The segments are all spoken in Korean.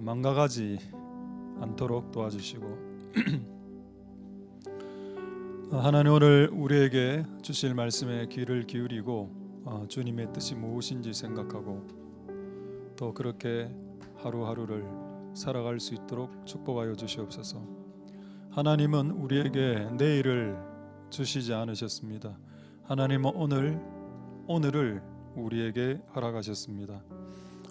망가가지 않도록 도와주시고 하나님 오늘 우리에게 주실 말씀에 귀를 기울이고 주님의 뜻이 무엇인지 생각하고 또 그렇게 하루하루를 살아갈 수 있도록 축복하여 주시옵소서. 하나님은 우리에게 내일을 주시지 않으셨습니다. 하나님은 오늘을 우리에게 허락하셨습니다.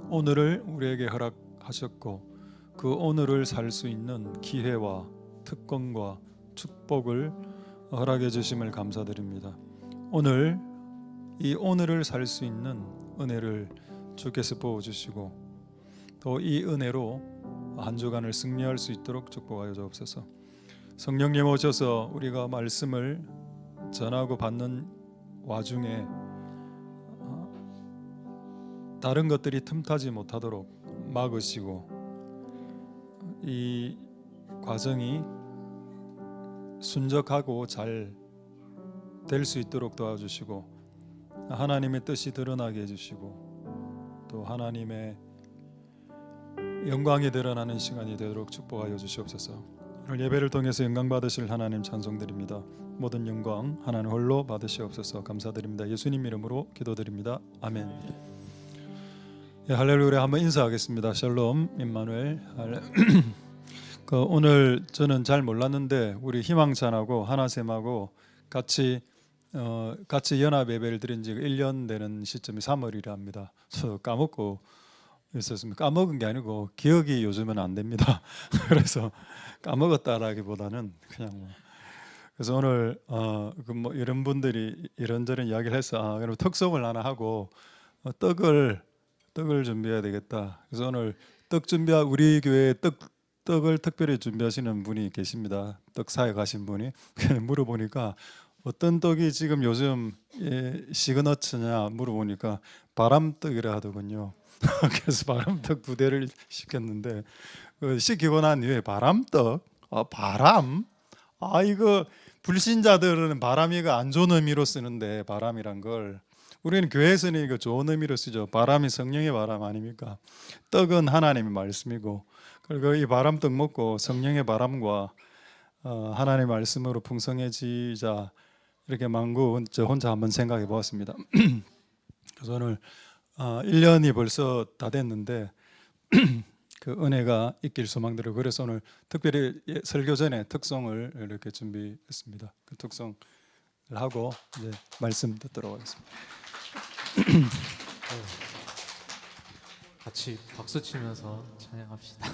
오늘을 우리에게 허락하셨고 그 오늘을 살 수 있는 기회와 특권과 축복을 허락해 주심을 감사드립니다. 오늘을 살 수 있는 은혜를 주께서 부어주시고 또 이 은혜로 한 주간을 승리할 수 있도록 축복하여 주옵소서. 성령님 오셔서 우리가 말씀을 전하고 받는 와중에 다른 것들이 틈타지 못하도록 막으시고 이 과정이 순적하고 잘 될 수 있도록 도와주시고 하나님의 뜻이 드러나게 해주시고 또 하나님의 영광이 드러나는 시간이 되도록 축복하여 주시옵소서. 오늘 예배를 통해서 영광 받으실 하나님 찬송드립니다. 모든 영광 하나님 홀로 받으시옵소서. 감사드립니다. 예수님 이름으로 기도드립니다. 아멘. 예, 할렐루야. 한번 인사하겠습니다. 샬롬 임마누엘. 오늘 저는 잘 몰랐는데 우리 희망찬하고 하나쌤하고 같이 연합 예배를 드린 지 1년 되는 시점이 3월이라 합니다. 저 까먹고 있었습니다. 까먹은 게 아니고 기억이 요즘은 안 됩니다. 그래서 까먹었다라기보다는 그냥 그래서 오늘 이런 분들이 이런저런 이야기를 해서 그럼 특송을 하나 하고 떡을 준비해야 되겠다. 그래서 오늘 우리 교회에 떡을 특별히 준비하시는 분이 계십니다. 떡 사에 가신 분이 물어보니까 어떤 떡이 지금 요즘 시그너처냐 물어보니까 바람떡이라 하더군요. 그래서 바람떡 2대를 시켰는데 시키고 난 이후에 바람떡? 바람? 이거 불신자들은 바람이가 안 좋은 의미로 쓰는데 바람이란 걸 우리는 교회에서는 이거 좋은 의미로 쓰죠. 바람이 성령의 바람 아닙니까? 떡은 하나님의 말씀이고 그리고 이 바람떡 먹고 성령의 바람과 하나님의 말씀으로 풍성해지자 이렇게 만구 저 혼자 한번 생각해 보았습니다. 그래서 오늘 1년이 벌써 다 됐는데 그 은혜가 있길 소망드리고 그래서 오늘 특별히 설교 전에 특송을 이렇게 준비했습니다. 그 특송을 하고 이제 말씀 듣도록 하겠습니다. 같이 박수 치면서 찬양합시다.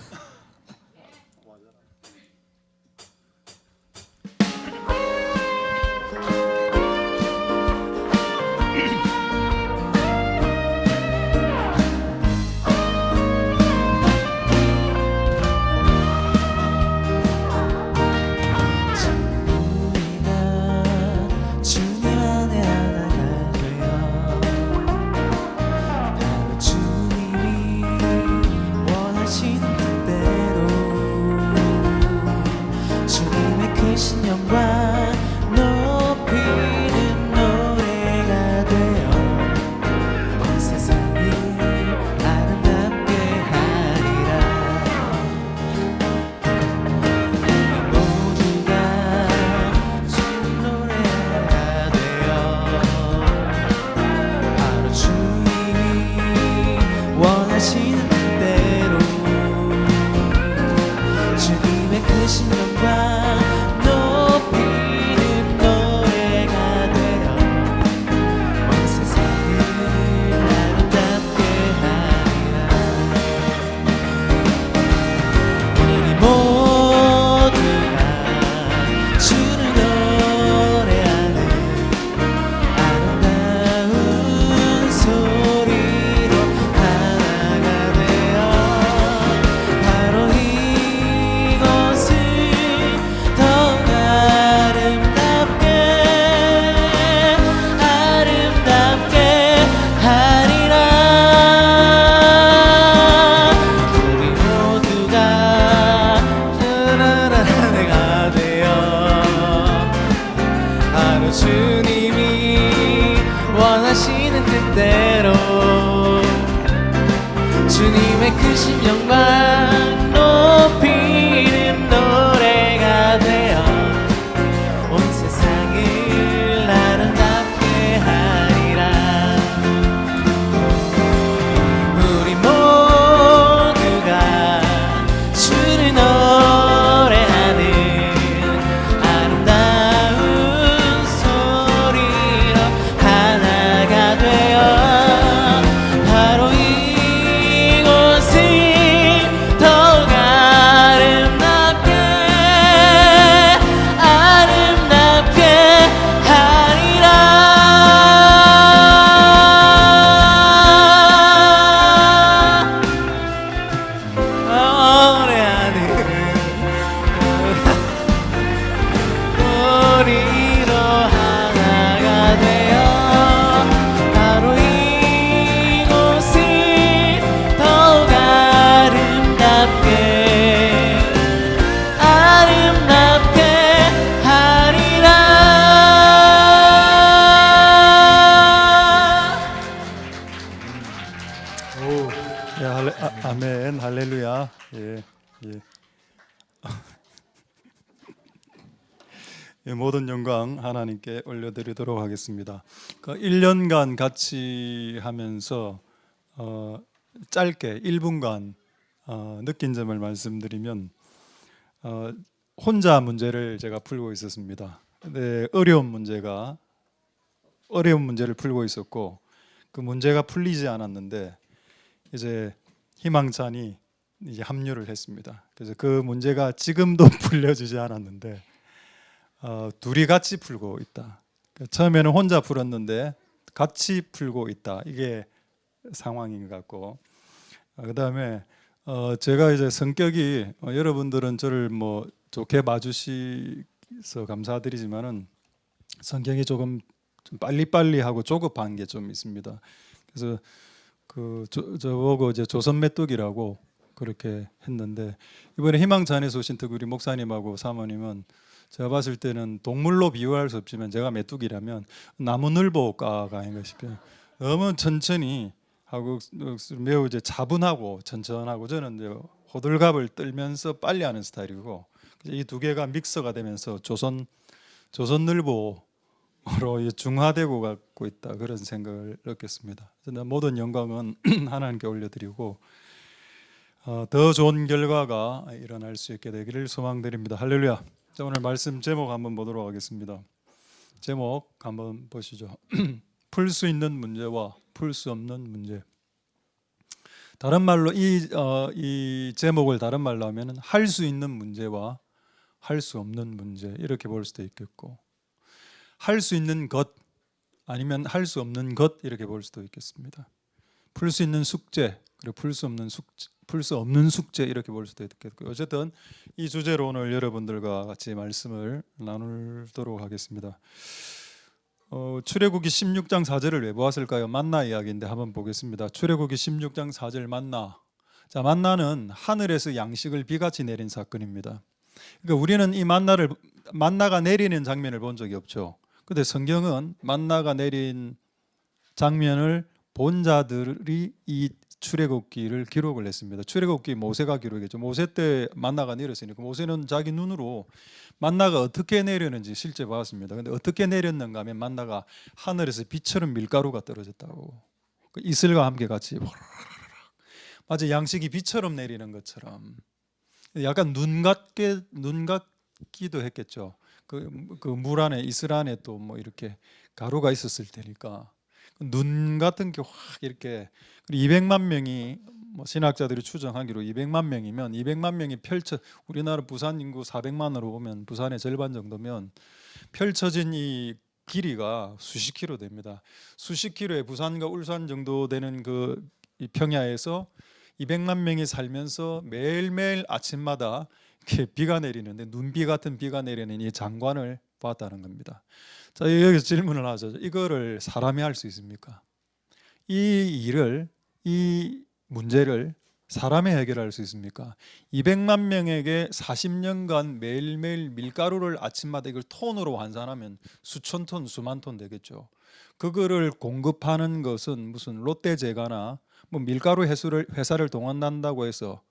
뜻대로 주님의 크신 영광 할렐루야. 예, 예. 예, 모든 영광 하나님께 올려드리도록 하겠습니다. 그 1년간 같이 하면서 짧게 1분간 느낀 점을 말씀드리면 혼자 문제를 제가 풀고 있었습니다. 근데 어려운 문제를 풀고 있었고 그 문제가 풀리지 않았는데 이제 희망찬이 이제 합류를 했습니다. 그래서 그 문제가 지금도 풀려지지 않았는데 둘이 같이 풀고 있다. 처음에는 혼자 풀었는데 같이 풀고 있다. 이게 상황인 것 같고 그다음에 제가 이제 성격이 여러분들은 저를 뭐 좋게 봐주셔서 감사드리지만은 성격이 조금 좀 빨리빨리 하고 조급한 게 좀 있습니다. 그래서 저보고 이제 조선 메뚜기라고 그렇게 했는데 이번에 희망찬에서 오신 특 우리 목사님하고 사모님은 제가 봤을 때는 동물로 비유할 수 없지만 제가 메뚜기라면 나무늘보가가 아닌가 싶어요. 너무 천천히 하고 매우 이제 차분하고 천천하고 저는 이제 호들갑을 떨면서 빨리 하는 스타일이고 이 두 개가 믹서가 되면서 조선늘보로 중화되고 갖고 있다 그런 생각을 느꼈습니다. 모든 영광은 하나님께 올려드리고 더 좋은 결과가 일어날 수 있게 되기를 소망드립니다. 할렐루야. 자, 오늘 말씀 제목 한번 보도록 하겠습니다. 제목 한번 보시죠. 풀 수 있는 문제와 풀 수 없는 문제. 다른 말로 이 제목을 다른 말로 하면 할 수 있는 문제와 할 수 없는 문제 이렇게 볼 수도 있겠고 할 수 있는 것 아니면 할 수 없는 것 이렇게 볼 수도 있겠습니다. 풀 수 있는 숙제 그리고 풀 수 없는 숙제 이렇게 볼 수도 있겠고 어쨌든 이 주제로 오늘 여러분들과 같이 말씀을 나누도록 하겠습니다. 출애굽기 16장 4절을 왜 보았을까요? 만나 이야기인데 한번 보겠습니다. 출애굽기 16장 4절 만나. 자, 만나는 하늘에서 양식을 비같이 내린 사건입니다. 그러니까 우리는 이 만나가 내리는 장면을 본 적이 없죠. 근데 성경은 만나가 내린 장면을 본 자들이 이 출애굽기를 기록을 했습니다. 출애굽기 모세가 기록했죠. 모세 때 만나가 내렸으니까 모세는 자기 눈으로 만나가 어떻게 내렸는지 실제 봤습니다. 근데 어떻게 내렸는가 하면 만나가 하늘에서 비처럼 밀가루가 떨어졌다고. 이슬과 함께 같이 마치 양식이 비처럼 내리는 것처럼 약간 눈 같기도 했겠죠. 그 물 안에 이슬 안에 또 뭐 이렇게 가루가 있었을 테니까 눈 같은 게 확 이렇게 200만 명이 뭐 신학자들이 추정하기로 200만 명이면 200만 명이 우리나라 부산 인구 400만으로 보면 부산의 절반 정도면 펼쳐진 이 길이가 수십 킬로 됩니다. 수십 킬로의 부산과 울산 정도 되는 이 평야에서 200만 명이 살면서 매일매일 아침마다 이렇게 비가 내리는데 눈비 같은 비가 내리는 이 장관을 봤다는 겁니다. 자, 여기서 질문을 하죠. 이거를 사람이 할 수 있습니까? 이 문제를 사람이 해결할 수 있습니까? 200만 명에게 40년간 매일매일 밀가루를 아침마다 이걸 톤으로 환산하면 수천 톤, 수만 톤 되겠죠. 그거를 공급하는 것은 무슨 롯데제과나 뭐 밀가루 회사를 동원한다고 해서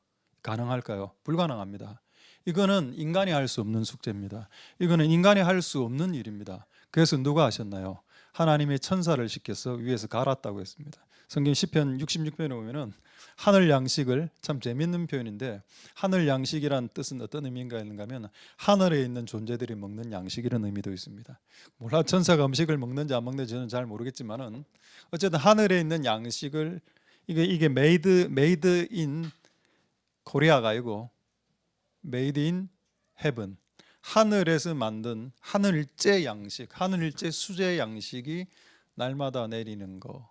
가능할까요? 불가능합니다. 이거는 인간이 할 수 없는 숙제입니다. 이거는 인간이 할 수 없는 일입니다. 그래서 누가 하셨나요? 하나님의 천사를 시켜서 위에서 갈았다고 했습니다. 성경 시편 66편에 보면은 하늘 양식을 참 재밌는 표현인데 하늘 양식이란 뜻은 어떤 의미인가 하면 하늘에 있는 존재들이 먹는 양식이라는 의미도 있습니다. 물론 천사가 음식을 먹는지 안 먹는지 저는 잘 모르겠지만은 어쨌든 하늘에 있는 양식을 이게 메이드 인 코리아가 아니고 메이드 인 헤븐 하늘에서 만든 하늘째 양식, 하늘째 수제 양식이 날마다 내리는 거.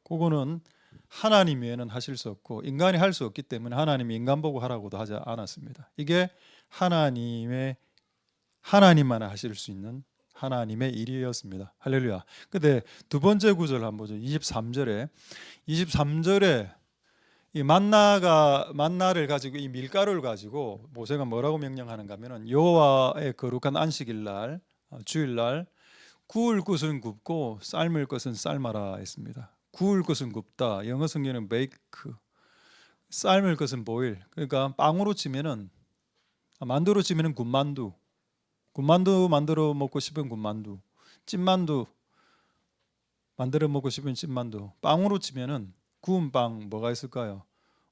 그거는 하나님 외에는 하실 수 없고 인간이 할 수 없기 때문에 하나님이 인간 보고 하라고도 하지 않았습니다. 이게 하나님만 하실 수 있는 하나님의 일이었습니다. 할렐루야. 근데 두 번째 구절 한번 보죠. 23절에 이 만나를 가지고 이 밀가루를 가지고 모세가 뭐라고 명령하는가 하면은 여호와의 거룩한 안식일 날 주일날 구울 것은 굽고 삶을 것은 삶아라 했습니다. 구울 것은 굽다. 영어 성경은 bake, 삶을 것은 보일. 그러니까 빵으로 치면은 만두로 치면은 군만두. 군만두 만들어 먹고 싶은 군만두. 찐만두 만들어 먹고 싶은 찐만두. 빵으로 치면은 구운 빵 뭐가 있을까요?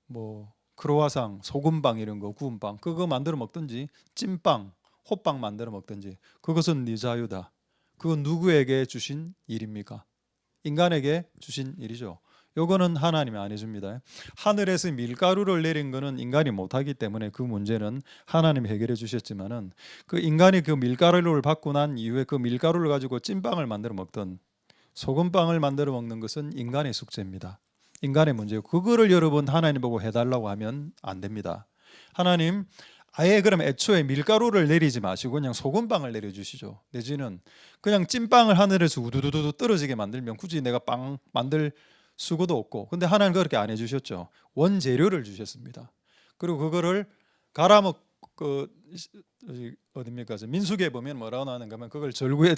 뭐 크로와상, 소금빵 이런 거 구운 빵 그거 만들어 먹든지 찐빵, 호빵 만들어 먹든지 그것은 네 자유다. 그건 누구에게 주신 일입니까? 인간에게 주신 일이죠. 요거는 하나님이 안 해줍니다. 하늘에서 밀가루를 내린 거는 인간이 못하기 때문에 그 문제는 하나님이 해결해 주셨지만은 그 인간이 그 밀가루를 받고 난 이후에 그 밀가루를 가지고 찐빵을 만들어 먹던 소금빵을 만들어 먹는 것은 인간의 숙제입니다. 인간의 문제고 그거를 여러분 하나님 보고 해달라고 하면 안 됩니다. 하나님 아예 그럼 애초에 밀가루를 내리지 마시고 그냥 소금빵을 내려주시죠. 내지는 그냥 찐빵을 하늘에서 우두두두 떨어지게 만들면 굳이 내가 빵 만들 수고도 없고 근데 하나님 그렇게 안 해주셨죠. 원재료를 주셨습니다. 그리고 그거를 갈아먹 그 어딥니까? 민수기에 보면 뭐라고 나오는가 하면 그걸 절구에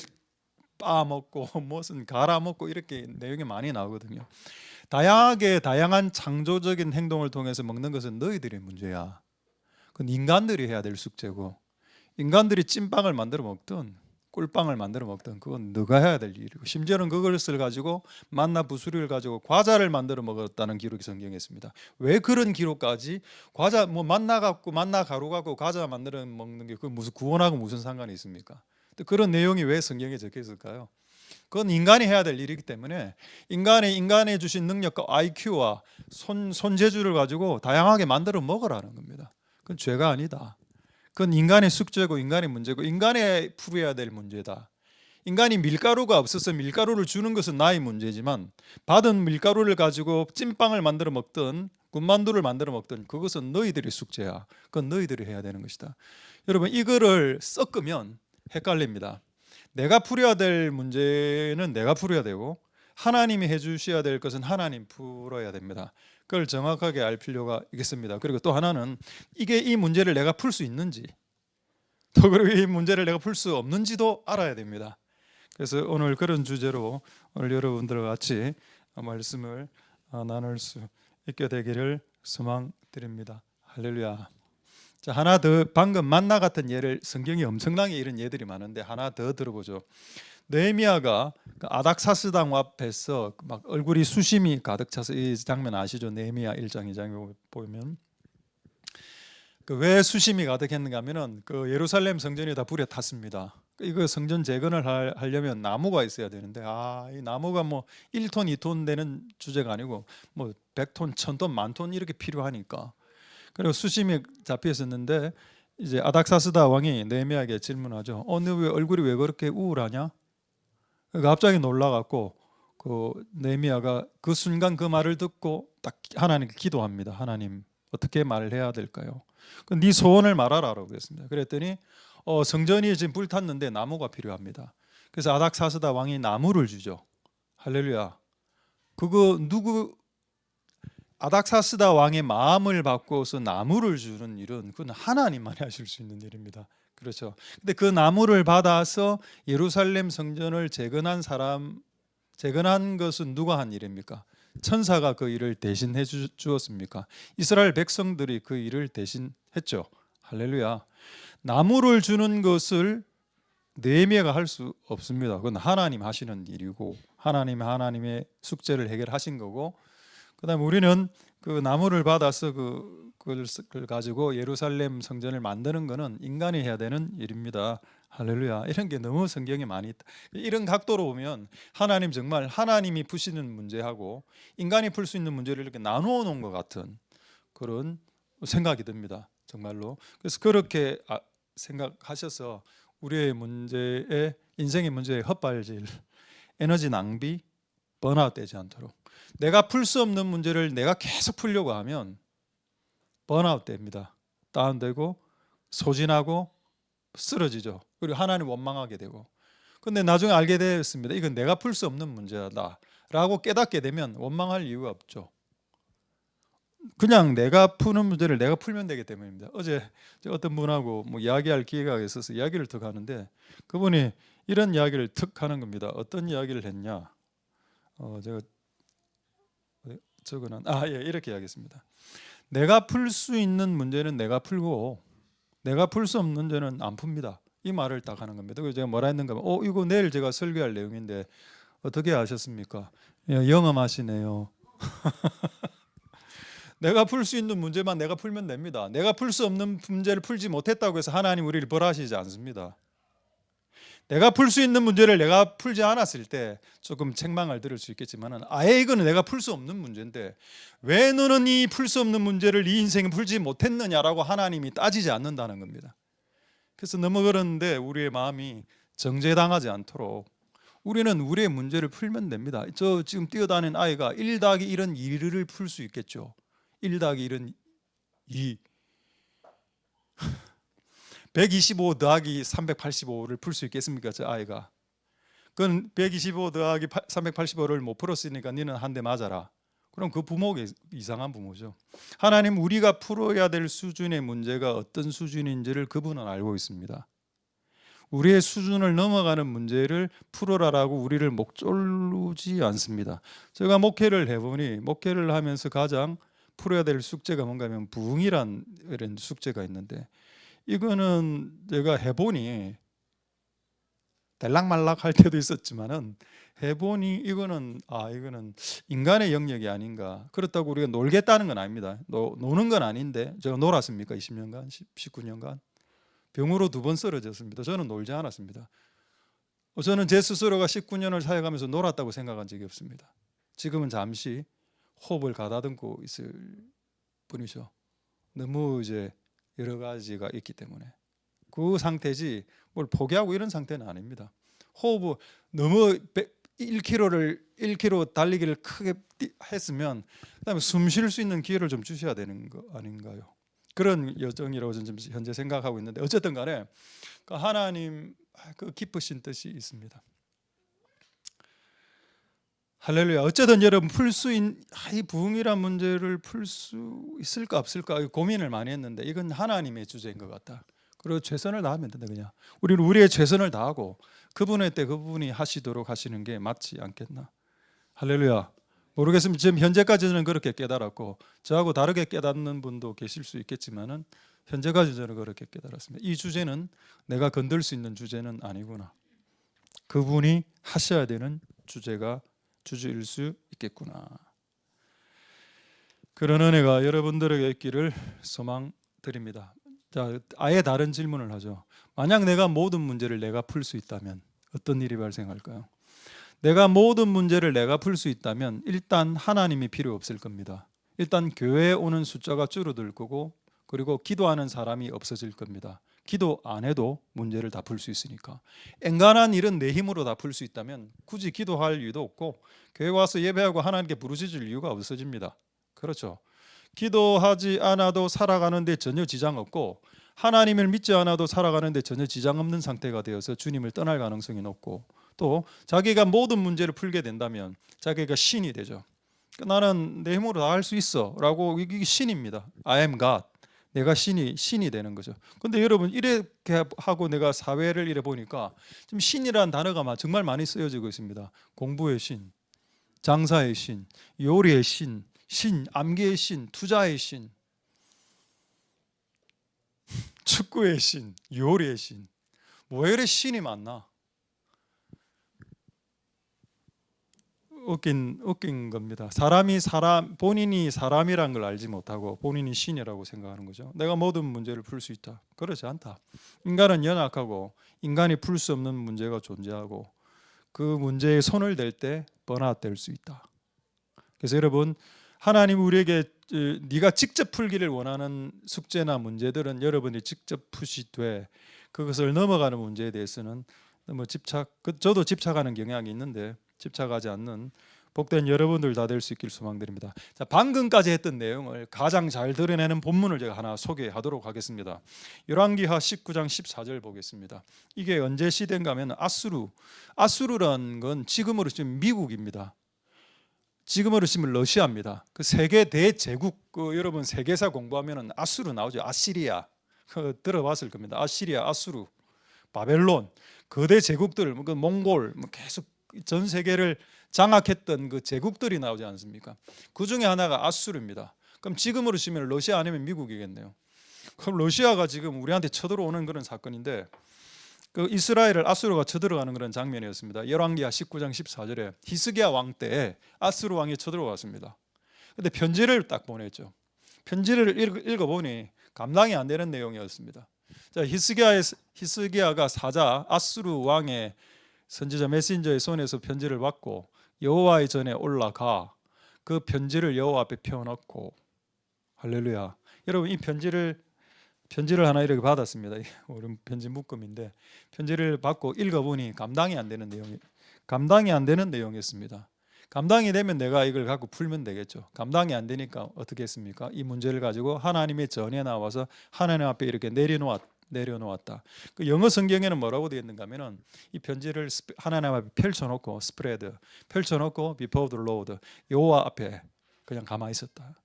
빠먹고 무슨 갈아먹고 이렇게 내용이 많이 나오거든요. 다양한 창조적인 행동을 통해서 먹는 것은 너희들의 문제야. 그건 인간들이 해야 될 숙제고 인간들이 찐빵을 만들어 먹든 꿀빵을 만들어 먹든 그건 너가 해야 될 일이고 심지어는 그것을 가지고 만나 부스리를 가지고 과자를 만들어 먹었다는 기록이 성경에 있습니다. 왜 그런 기록까지 과자 뭐 만나 갖고 만나 가루 갖고 과자 만들어 먹는 게 그 무슨 구원하고 무슨 상관이 있습니까? 그런 내용이 왜 성경에 적혀 있을까요? 그건 인간이 해야 될 일이기 때문에 인간이 주신 능력과 IQ와 손재주를 가지고 다양하게 만들어 먹으라는 겁니다. 그건 죄가 아니다. 그건 인간의 숙제고 인간의 문제고 인간이 풀어야 될 문제다. 인간이 밀가루가 없어서 밀가루를 주는 것은 나의 문제지만 받은 밀가루를 가지고 찐빵을 만들어 먹든 군만두를 만들어 먹든 그것은 너희들의 숙제야. 그건 너희들이 해야 되는 것이다. 여러분 이거를 섞으면 헷갈립니다. 내가 풀어야 될 문제는 내가 풀어야 되고 하나님이 해주셔야 될 것은 하나님 풀어야 됩니다. 그걸 정확하게 알 필요가 있겠습니다. 그리고 또 하나는 이게 이 문제를 내가 풀 수 있는지 또 그리고 이 문제를 내가 풀 수 없는지도 알아야 됩니다. 그래서 오늘 그런 주제로 오늘 여러분들과 같이 말씀을 나눌 수 있게 되기를 소망드립니다. 할렐루야. 자, 하나 더 방금 만나 같은 예를 성경이 엄청나게 이런 예들이 많은데 하나 더 들어보죠. 느헤미야가 그 아닥사스당 앞에서 막 얼굴이 수심이 가득 차서 이 장면 아시죠? 느헤미야 1장 2장에 보면 그 왜 수심이 가득했는가 하면은 그 예루살렘 성전이 다 불에 탔습니다. 이거 성전 재건을 하려면 나무가 있어야 되는데 이 나무가 뭐 1톤 2톤 되는 주제가 아니고 뭐 100톤 1000톤 만톤 이렇게 필요하니까 그리고 수심이 잡혀 있었는데 이제 아닥사스다 왕이 느헤미야에게 질문하죠. 너 왜 얼굴이 왜 그렇게 우울하냐? 갑자기 놀라갖고 그 느헤미야가 그 순간 그 말을 듣고 딱 하나님께 기도합니다. 하나님 어떻게 말을 해야 될까요? 네 소원을 말하라고 했습니다. 그랬더니 성전이 지금 불탔는데 나무가 필요합니다. 그래서 아닥사스다 왕이 나무를 주죠. 할렐루야. 그거 누구 아닥사스다 왕의 마음을 바꿔서 나무를 주는 일은 그건 하나님만이 하실 수 있는 일입니다. 그렇죠. 근데 그 나무를 받아서 예루살렘 성전을 재건한 것은 누가 한 일입니까? 천사가 그 일을 대신해 주었습니까? 이스라엘 백성들이 그 일을 대신했죠. 할렐루야. 나무를 주는 것을 느헤미야가 할 수 없습니다. 그건 하나님 하시는 일이고 하나님의 숙제를 해결하신 거고 그다음에 우리는 그 나무를 받아서 그걸 가지고 예루살렘 성전을 만드는 것은 인간이 해야 되는 일입니다. 할렐루야. 이런 게 너무 성경에 많이 있다. 이런 각도로 보면 하나님 정말 하나님이 푸시는 문제하고 인간이 풀 수 있는 문제를 이렇게 나누어 놓은 것 같은 그런 생각이 듭니다. 정말로. 그래서 그렇게 생각하셔서 우리의 문제에 인생의 문제에 헛발질, 에너지 낭비, 번아웃 되지 않도록 내가 풀 수 없는 문제를 내가 계속 풀려고 하면 번아웃 됩니다. 다운되고 소진하고 쓰러지죠. 그리고 하나님 원망하게 되고 근데 나중에 알게 되었습니다. 이건 내가 풀 수 없는 문제다 라고 깨닫게 되면 원망할 이유가 없죠. 그냥 내가 푸는 문제를 내가 풀면 되기 때문입니다. 어제 어떤 분하고 뭐 이야기할 기회가 있어서 이야기를 툭 하는데 그분이 이런 이야기를 툭 하는 겁니다. 어떤 이야기를 했냐? 제가 적어놓은 예, 이렇게 이야기했습니다. 내가 풀 수 있는 문제는 내가 풀고 내가 풀 수 없는 문제는 안 풉니다. 이 말을 딱 하는 겁니다. 그래서 제가 뭐라 했는가 하면 이거 내일 제가 설교할 내용인데 어떻게 아셨습니까? 영험하시네요. 내가 풀 수 있는 문제만 내가 풀면 됩니다. 내가 풀 수 없는 문제를 풀지 못했다고 해서 하나님 우리를 벌하시지 않습니다. 내가 풀 수 있는 문제를 내가 풀지 않았을 때 조금 책망을 들을 수 있겠지만 아예 이거는 내가 풀 수 없는 문제인데 왜 너는 이 풀 수 없는 문제를 네 인생에 풀지 못했느냐라고 하나님이 따지지 않는다는 겁니다. 그래서 너무 그런데 우리의 마음이 정죄당하지 않도록 우리는 우리의 문제를 풀면 됩니다. 저 지금 뛰어다니는 아이가 1 더하기 1은 2를 풀 수 있겠죠. 1 더하기 1은 2 125 더하기 385를 풀 수 있겠습니까? 저 아이가. 그건 125 더하기 385를 못 풀었으니까 너는 한 대 맞아라. 그럼 그 부모가 이상한 부모죠. 하나님 우리가 풀어야 될 수준의 문제가 어떤 수준인지를 그분은 알고 있습니다. 우리의 수준을 넘어가는 문제를 풀어라라고 우리를 목졸르지 않습니다. 제가 목회를 해보니 목회를 하면서 가장 풀어야 될 숙제가 뭔가 하면 부흥이란 이런 숙제가 있는데 이거는 제가 해보니 들락말락 할 때도 있었지만은 해보니 이거는 인간의 영역이 아닌가. 그렇다고 우리가 놀겠다는 건 아닙니다. 노는 건 아닌데 제가 놀았습니까? 20년간, 19년간 병으로 2번 쓰러졌습니다. 저는 놀지 않았습니다. 저는 제 스스로가 19년을 사역하면서 놀았다고 생각한 적이 없습니다. 지금은 잠시 호흡을 가다듬고 있을 뿐이죠. 너무 이제 여러 가지가 있기 때문에 그 상태지 뭘 포기하고 이런 상태는 아닙니다. 호흡을 너무 1km 달리기를 크게 했으면 그다음에 숨 쉴 수 있는 기회를 좀 주셔야 되는 거 아닌가요? 그런 여정이라고 저는 지금 현재 생각하고 있는데 어쨌든 간에 하나님 그 기쁘신 뜻이 있습니다. 할렐루야. 어쨌든 여러분 풀 수 있는 이 부흥이란 문제를 풀 수 있을까 없을까 고민을 많이 했는데 이건 하나님의 주제인 것 같다. 그리고 최선을 다하면 된다. 그냥 우리는 우리의 최선을 다하고 그분의 때 그분이 하시도록 하시는 게 맞지 않겠나. 할렐루야. 모르겠습니다. 지금 현재까지는 그렇게 깨달았고 저하고 다르게 깨닫는 분도 계실 수 있겠지만은 현재까지 저는 그렇게 깨달았습니다. 이 주제는 내가 건들 수 있는 주제는 아니구나. 그분이 하셔야 되는 주제일 수 있겠구나. 그런 은혜가 여러분들에게 있기를 소망드립니다. 자, 아예 다른 질문을 하죠. 만약 내가 모든 문제를 내가 풀 수 있다면 어떤 일이 발생할까요? 내가 모든 문제를 내가 풀 수 있다면 일단 하나님이 필요 없을 겁니다. 일단 교회에 오는 숫자가 줄어들 거고 그리고 기도하는 사람이 없어질 겁니다. 기도 안 해도 문제를 다 풀 수 있으니까. 엔간한 일은 내 힘으로 다 풀 수 있다면 굳이 기도할 이유도 없고 교회 와서 예배하고 하나님께 부르짖을 이유가 없어집니다. 그렇죠. 기도하지 않아도 살아가는데 전혀 지장 없고 하나님을 믿지 않아도 살아가는데 전혀 지장 없는 상태가 되어서 주님을 떠날 가능성이 높고 또 자기가 모든 문제를 풀게 된다면 자기가 신이 되죠. 나는 내 힘으로 다 할 수 있어 라고 이게 신입니다. I am God. 내가 신이 되는 거죠. 근데 여러분 이렇게 하고 내가 사회를 이래 보니까 지금 신이라는 단어가 정말 많이 쓰여지고 있습니다. 공부의 신, 장사의 신, 요리의 신, 암기의 신, 투자의 신, 축구의 신, 요리의 신. 왜 이래 신이 많나? 웃긴 겁니다. 본인이 사람이란 걸 알지 못하고 본인이 신이라고 생각하는 거죠. 내가 모든 문제를 풀 수 있다. 그렇지 않다. 인간은 연약하고 인간이 풀 수 없는 문제가 존재하고 그 문제에 손을 댈 때 번아웃 될 수 있다. 그래서 여러분 하나님 우리에게 네가 직접 풀기를 원하는 숙제나 문제들은 여러분이 직접 푸시되 그것을 넘어가는 문제에 대해서는 너무 저도 집착하는 경향이 있는데 집착하지 않는 복된 여러분들 다 될 수 있길 소망드립니다. 자, 방금까지 했던 내용을 가장 잘 드러내는 본문을 제가 하나 소개하도록 하겠습니다. 열왕기하 19장 14절 보겠습니다. 이게 언제 시대인가 하면 아수르라는 건 지금으로 치면 미국입니다. 지금으로 치면 러시아입니다. 그 세계 대제국 여러분 세계사 공부하면 아수르 나오죠. 아시리아 들어봤을 겁니다. 아시리아, 아수르, 바벨론 거대 제국들, 그 몽골 계속 전 세계를 장악했던 그 제국들이 나오지 않습니까? 그 중에 하나가 아수르입니다. 그럼 지금으로 치면 러시아 아니면 미국이겠네요. 그럼 러시아가 지금 우리한테 쳐들어오는 그런 사건인데 그 이스라엘을 아수르가 쳐들어가는 그런 장면이었습니다. 열왕기하 19장 14절에 히스기야 왕 때에 아수르 왕이 쳐들어왔습니다. 근데 편지를 딱 보냈죠. 편지를 읽어보니 감당이 안 되는 내용이었습니다. 자, 히스기야가 사자 아수르 왕의 선지자 메신저의 손에서 편지를 받고 여호와의 전에 올라가 그 편지를 여호와 앞에 펴놓고 할렐루야. 여러분 이 편지를 하나 이렇게 받았습니다. 오른 편지 묶음인데 편지를 받고 읽어보니 감당이 안 되는 내용이었습니다. 감당이 되면 내가 이걸 갖고 풀면 되겠죠. 감당이 안 되니까 어떻게 했습니까? 이 문제를 가지고 하나님의 전에 나와서 하나님 앞에 이렇게 내려놓았다. 그 영어 성경에는 뭐라고 되어 있는가 하면은 이 편지를 하나님 앞에 펼쳐놓고 펼쳐놓고 before the Lord 여호와 앞에 그냥 가만히 있었다.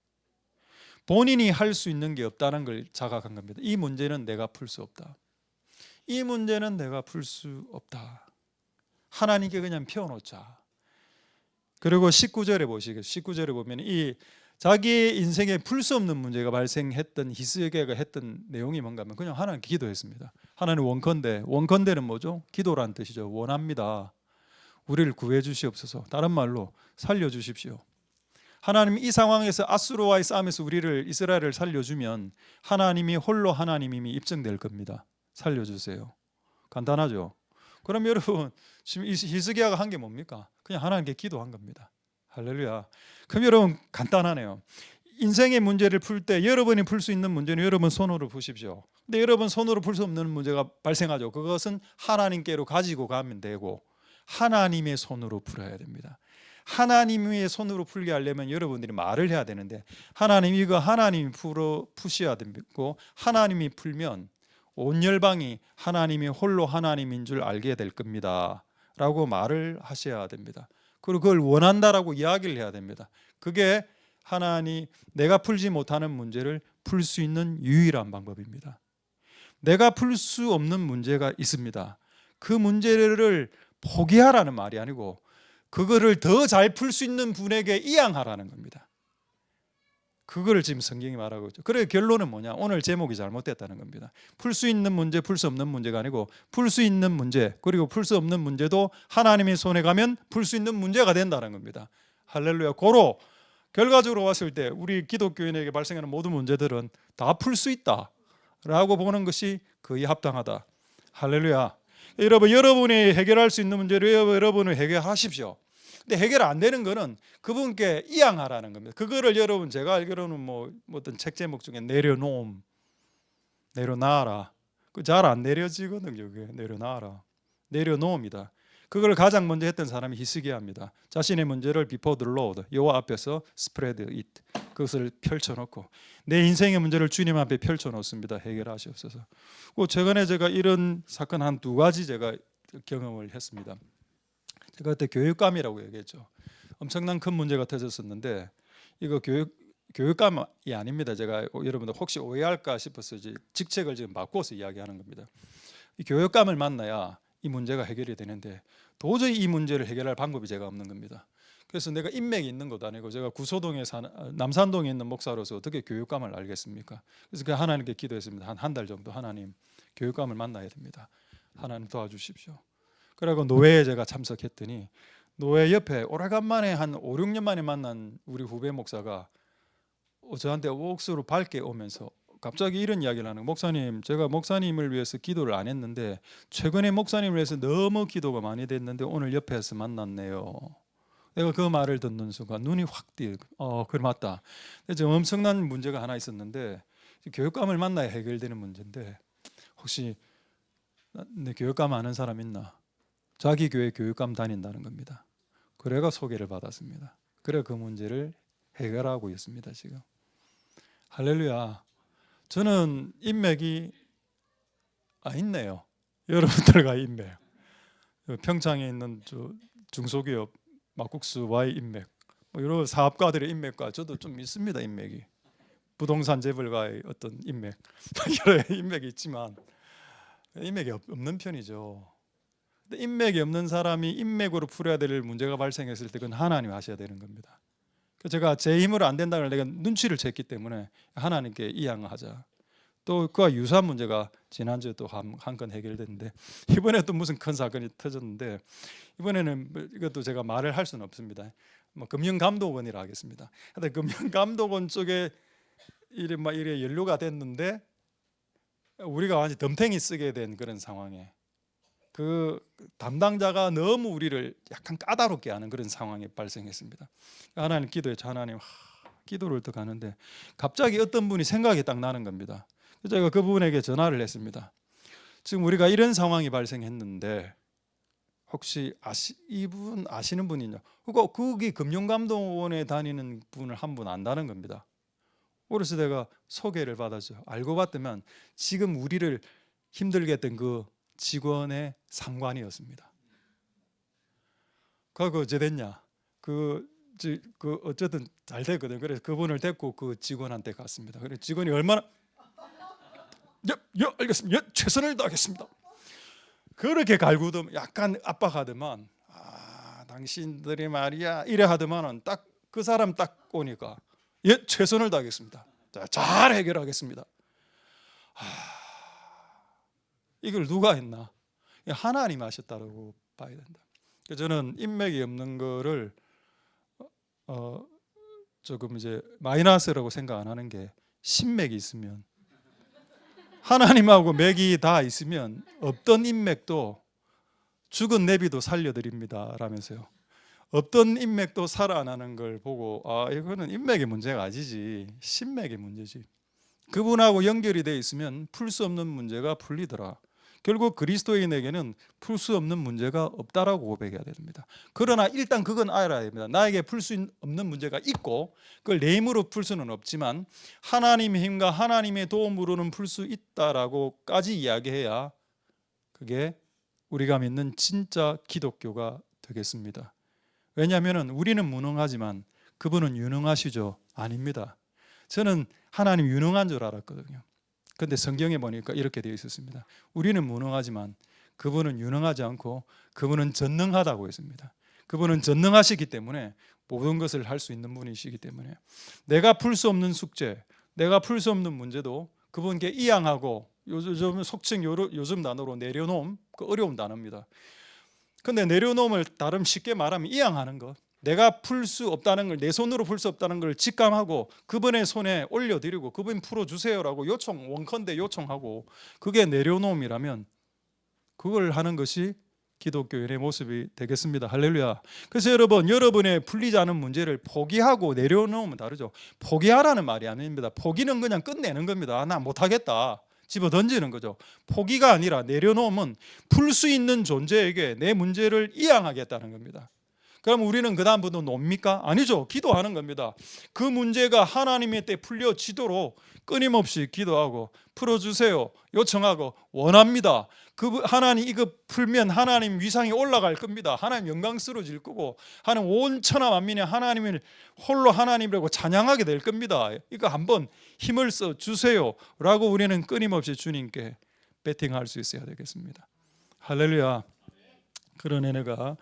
본인이 할 수 있는 게 없다는 걸 자각한 겁니다. 이 문제는 내가 풀 수 없다. 이 문제는 내가 풀 수 없다. 하나님께 그냥 펴놓자. 그리고 19절에 보시겠어요. 19절에 보면 이 자기의 인생에 풀 수 없는 문제가 발생했던 히스기야가 했던 내용이 뭔가 하면 그냥 하나님께 기도했습니다. 하나님 원컨대는 뭐죠? 기도란 뜻이죠. 원합니다. 우리를 구해 주시옵소서. 다른 말로 살려 주십시오. 하나님 이 상황에서 아수르와의 싸움에서 우리를 이스라엘을 살려주면 하나님이 홀로 하나님임이 입증될 겁니다. 살려주세요. 간단하죠. 그럼 여러분 지금 히스기야가 한 게 뭡니까? 그냥 하나님께 기도한 겁니다. 할렐루야. 그럼 여러분 간단하네요. 인생의 문제를 풀 때 여러분이 풀 수 있는 문제는 여러분 손으로 푸십시오. 근데 여러분 손으로 풀 수 없는 문제가 발생하죠. 그것은 하나님께로 가지고 가면 되고 하나님의 손으로 풀어야 됩니다. 하나님의 손으로 풀게 하려면 여러분들이 말을 해야 되는데 하나님 이거 하나님이 푸셔야 되고 하나님이 풀면 온 열방이 하나님이 홀로 하나님인 줄 알게 될 겁니다 라고 말을 하셔야 됩니다. 그리고 그걸 원한다라고 이야기를 해야 됩니다. 그게 하나님 내가 풀지 못하는 문제를 풀 수 있는 유일한 방법입니다. 내가 풀 수 없는 문제가 있습니다. 그 문제를 포기하라는 말이 아니고 그거를 더 잘 풀 수 있는 분에게 이양하라는 겁니다. 그거를 지금 성경이 말하고 있죠. 그래 결론은 뭐냐? 오늘 제목이 잘못됐다는 겁니다. 풀 수 있는 문제, 풀 수 없는 문제가 아니고 풀 수 있는 문제 그리고 풀 수 없는 문제도 하나님의 손에 가면 풀 수 있는 문제가 된다는 겁니다. 할렐루야. 고로 결과적으로 봤을 때 우리 기독교인에게 발생하는 모든 문제들은 다 풀 수 있다라고 보는 것이 거의 합당하다. 할렐루야. 여러분이 해결할 수 있는 문제를 여러분을 해결하십시오. 근데 해결 안 되는 거는 그분께 이양하라는 겁니다. 그거를 여러분 제가 알기로는 뭐 어떤 책 제목 중에 내려놔라. 그 잘 안 내려지거든요. 그게 내려놓음이다. 그걸 가장 먼저 했던 사람이 히스기야입니다. 자신의 문제를 before the Lord 여호와 앞에서 spread it 그것을 펼쳐놓고 내 인생의 문제를 주님 앞에 펼쳐놓습니다. 해결하시옵소서. 최근에 제가 이런 사건 한 두 가지 제가 경험을 했습니다. 제가 그때 교육감이라고 얘기했죠. 엄청난 큰 문제가 터졌었는데 이거 교육감이 아닙니다. 제가 여러분들 혹시 오해할까 싶어서 직책을 지금 바꿔서 이야기하는 겁니다. 이 교육감을 만나야 이 문제가 해결이 되는데 도저히 이 문제를 해결할 방법이 제가 없는 겁니다. 그래서 내가 인맥이 있는 것도 아니고 제가 구소동에 남산동에 있는 목사로서 어떻게 교육감을 알겠습니까? 그래서 그 하나님께 기도했습니다. 한 달 정도 하나님 교육감을 만나야 됩니다. 하나님 도와주십시오. 그리고 노회에 제가 참석했더니 노회 옆에 오래간만에 한 5, 6년 만에 만난 우리 후배 목사가 저한테 옥수로 밝게 오면서 갑자기 이런 이야기를 하는 거예요. 목사님, 제가 목사님을 위해서 기도를 안 했는데 최근에 목사님을 위해서 너무 기도가 많이 됐는데 오늘 옆에서 만났네요. 내가 그 말을 듣는 순간 눈이 확 띄어요. 그래 맞다. 좀 엄청난 문제가 하나 있었는데 교육감을 만나야 해결되는 문제인데 혹시 내 교육감 아는 사람 있나? 자기 교회 교육감 다닌다는 겁니다. 그래가 소개를 받았습니다. 그래 그 문제를 해결하고 있습니다. 지금. 할렐루야. 저는 인맥이 있네요. 여러분들과 인맥. 평창에 있는 중소기업 막국수와의 인맥, 여러 사업가들의 인맥과 저도 좀 있습니다. 인맥이 부동산 재벌과의 어떤 인맥, 여러 인맥이 있지만 인맥이 없는 편이죠. 근데 인맥이 없는 사람이 인맥으로 풀어야 될 문제가 발생했을 때 그건 하나님 하셔야 되는 겁니다. 제가 제 힘으로 안 된다는 걸 내가 눈치를 챘기 때문에 하나님께 이양하자. 또 그와 유사한 문제가 지난주에 또 한 건 해결됐는데, 이번에 또 무슨 큰 사건이 터졌는데, 이번에는 이것도 제가 말을 할 수는 없습니다. 뭐 금융감독원이라 하겠습니다. 근데 금융감독원 쪽에 이래 연루가 됐는데, 우리가 완전 덤탱이 쓰게 된 그런 상황에, 그 담당자가 너무 우리를 약간 까다롭게 하는 그런 상황이 발생했습니다. 하나님 기도했죠. 하나님, 기도를 또 가는데 갑자기 어떤 분이 생각이 딱 나는 겁니다. 그래서 제가 그분에게 전화를 했습니다. 지금 우리가 이런 상황이 발생했는데 혹시 이분 아시는 분이냐? 거기 금융감독원에 다니는 분을 한 분 안다는 겁니다. 그래서 내가 소개를 받았죠. 알고 봤더만 지금 우리를 힘들게 했던 그 직원의 상관이었습니다. 그거 어째 됐냐? 그 어쨌든 잘 됐거든. 그래서 그분을 데리고 그 직원한테 갔습니다. 그래서 직원이 얼마나 알겠습니다. 최선을 다하겠습니다. 그렇게 갈구도 약간 압박하더만, 당신들이 말이야 이래 하더만은 딱 그 사람 딱 오니까 최선을 다하겠습니다. 잘 해결하겠습니다. 이걸 누가 했나? 하나님 하셨다고 봐야 된다. 저는 인맥이 없는 거를 조금 이제 마이너스라고 생각 안 하는 게, 신맥이 있으면, 하나님하고 맥이 다 있으면 없던 인맥도 죽은 내비도 살려드립니다 라면서요. 없던 인맥도 살아나는 걸 보고, 이거는 인맥의 문제가 아니지, 신맥의 문제지. 그분하고 연결이 돼 있으면 풀 수 없는 문제가 풀리더라. 결국 그리스도인에게는 풀 수 없는 문제가 없다라고 고백해야 됩니다. 그러나 일단 그건 알아야 됩니다. 나에게 풀 수 없는 문제가 있고 그걸 내 힘으로 풀 수는 없지만 하나님의 힘과 하나님의 도움으로는 풀 수 있다라고까지 이야기해야 그게 우리가 믿는 진짜 기독교가 되겠습니다. 왜냐하면 우리는 무능하지만 그분은 유능하시죠? 아닙니다. 저는 하나님 유능한 줄 알았거든요. 그런데 성경에 보니까 이렇게 되어 있었습니다. 우리는 무능하지만 그분은 유능하지 않고 그분은 전능하다고 했습니다. 그분은 전능하시기 때문에 모든 것을 할 수 있는 분이시기 때문에 내가 풀 수 없는 숙제, 내가 풀 수 없는 문제도 그분께 이양하고, 요즘 속칭 요즘 단어로 내려놓음, 그 어려운 단어입니다. 근데 내려놓음을 다름 쉽게 말하면 이양하는 것, 내가 풀 수 없다는 걸, 내 손으로 풀 수 없다는 걸 직감하고 그분의 손에 올려드리고 그분 풀어주세요라고 원컨대 요청하고, 그게 내려놓음이라면 그걸 하는 것이 기독교인의 모습이 되겠습니다. 할렐루야. 그래서 여러분의 풀리지 않은 문제를 포기하고 내려놓으면 다르죠. 포기하라는 말이 아닙니다. 포기는 그냥 끝내는 겁니다. 나 못하겠다, 집어 던지는 거죠. 포기가 아니라 내려놓으면 풀 수 있는 존재에게 내 문제를 이양하겠다는 겁니다. 그럼 우리는 그 다음부터 놉니까? 아니죠. 기도하는 겁니다. 그 문제가 하나님의 때 풀려지도록 끊임없이 기도하고 풀어주세요 요청하고 원합니다. 하나님 이거 풀면 하나님 위상이 올라갈 겁니다. 하나님 영광스러워질 거고 하나님 온 천하 만민이 하나님을 홀로 하나님이라고 찬양하게 될 겁니다. 이거 한번 힘을 써 주세요 라고 우리는 끊임없이 주님께 베팅할 수 있어야 되겠습니다. 할렐루야. 그런 은혜가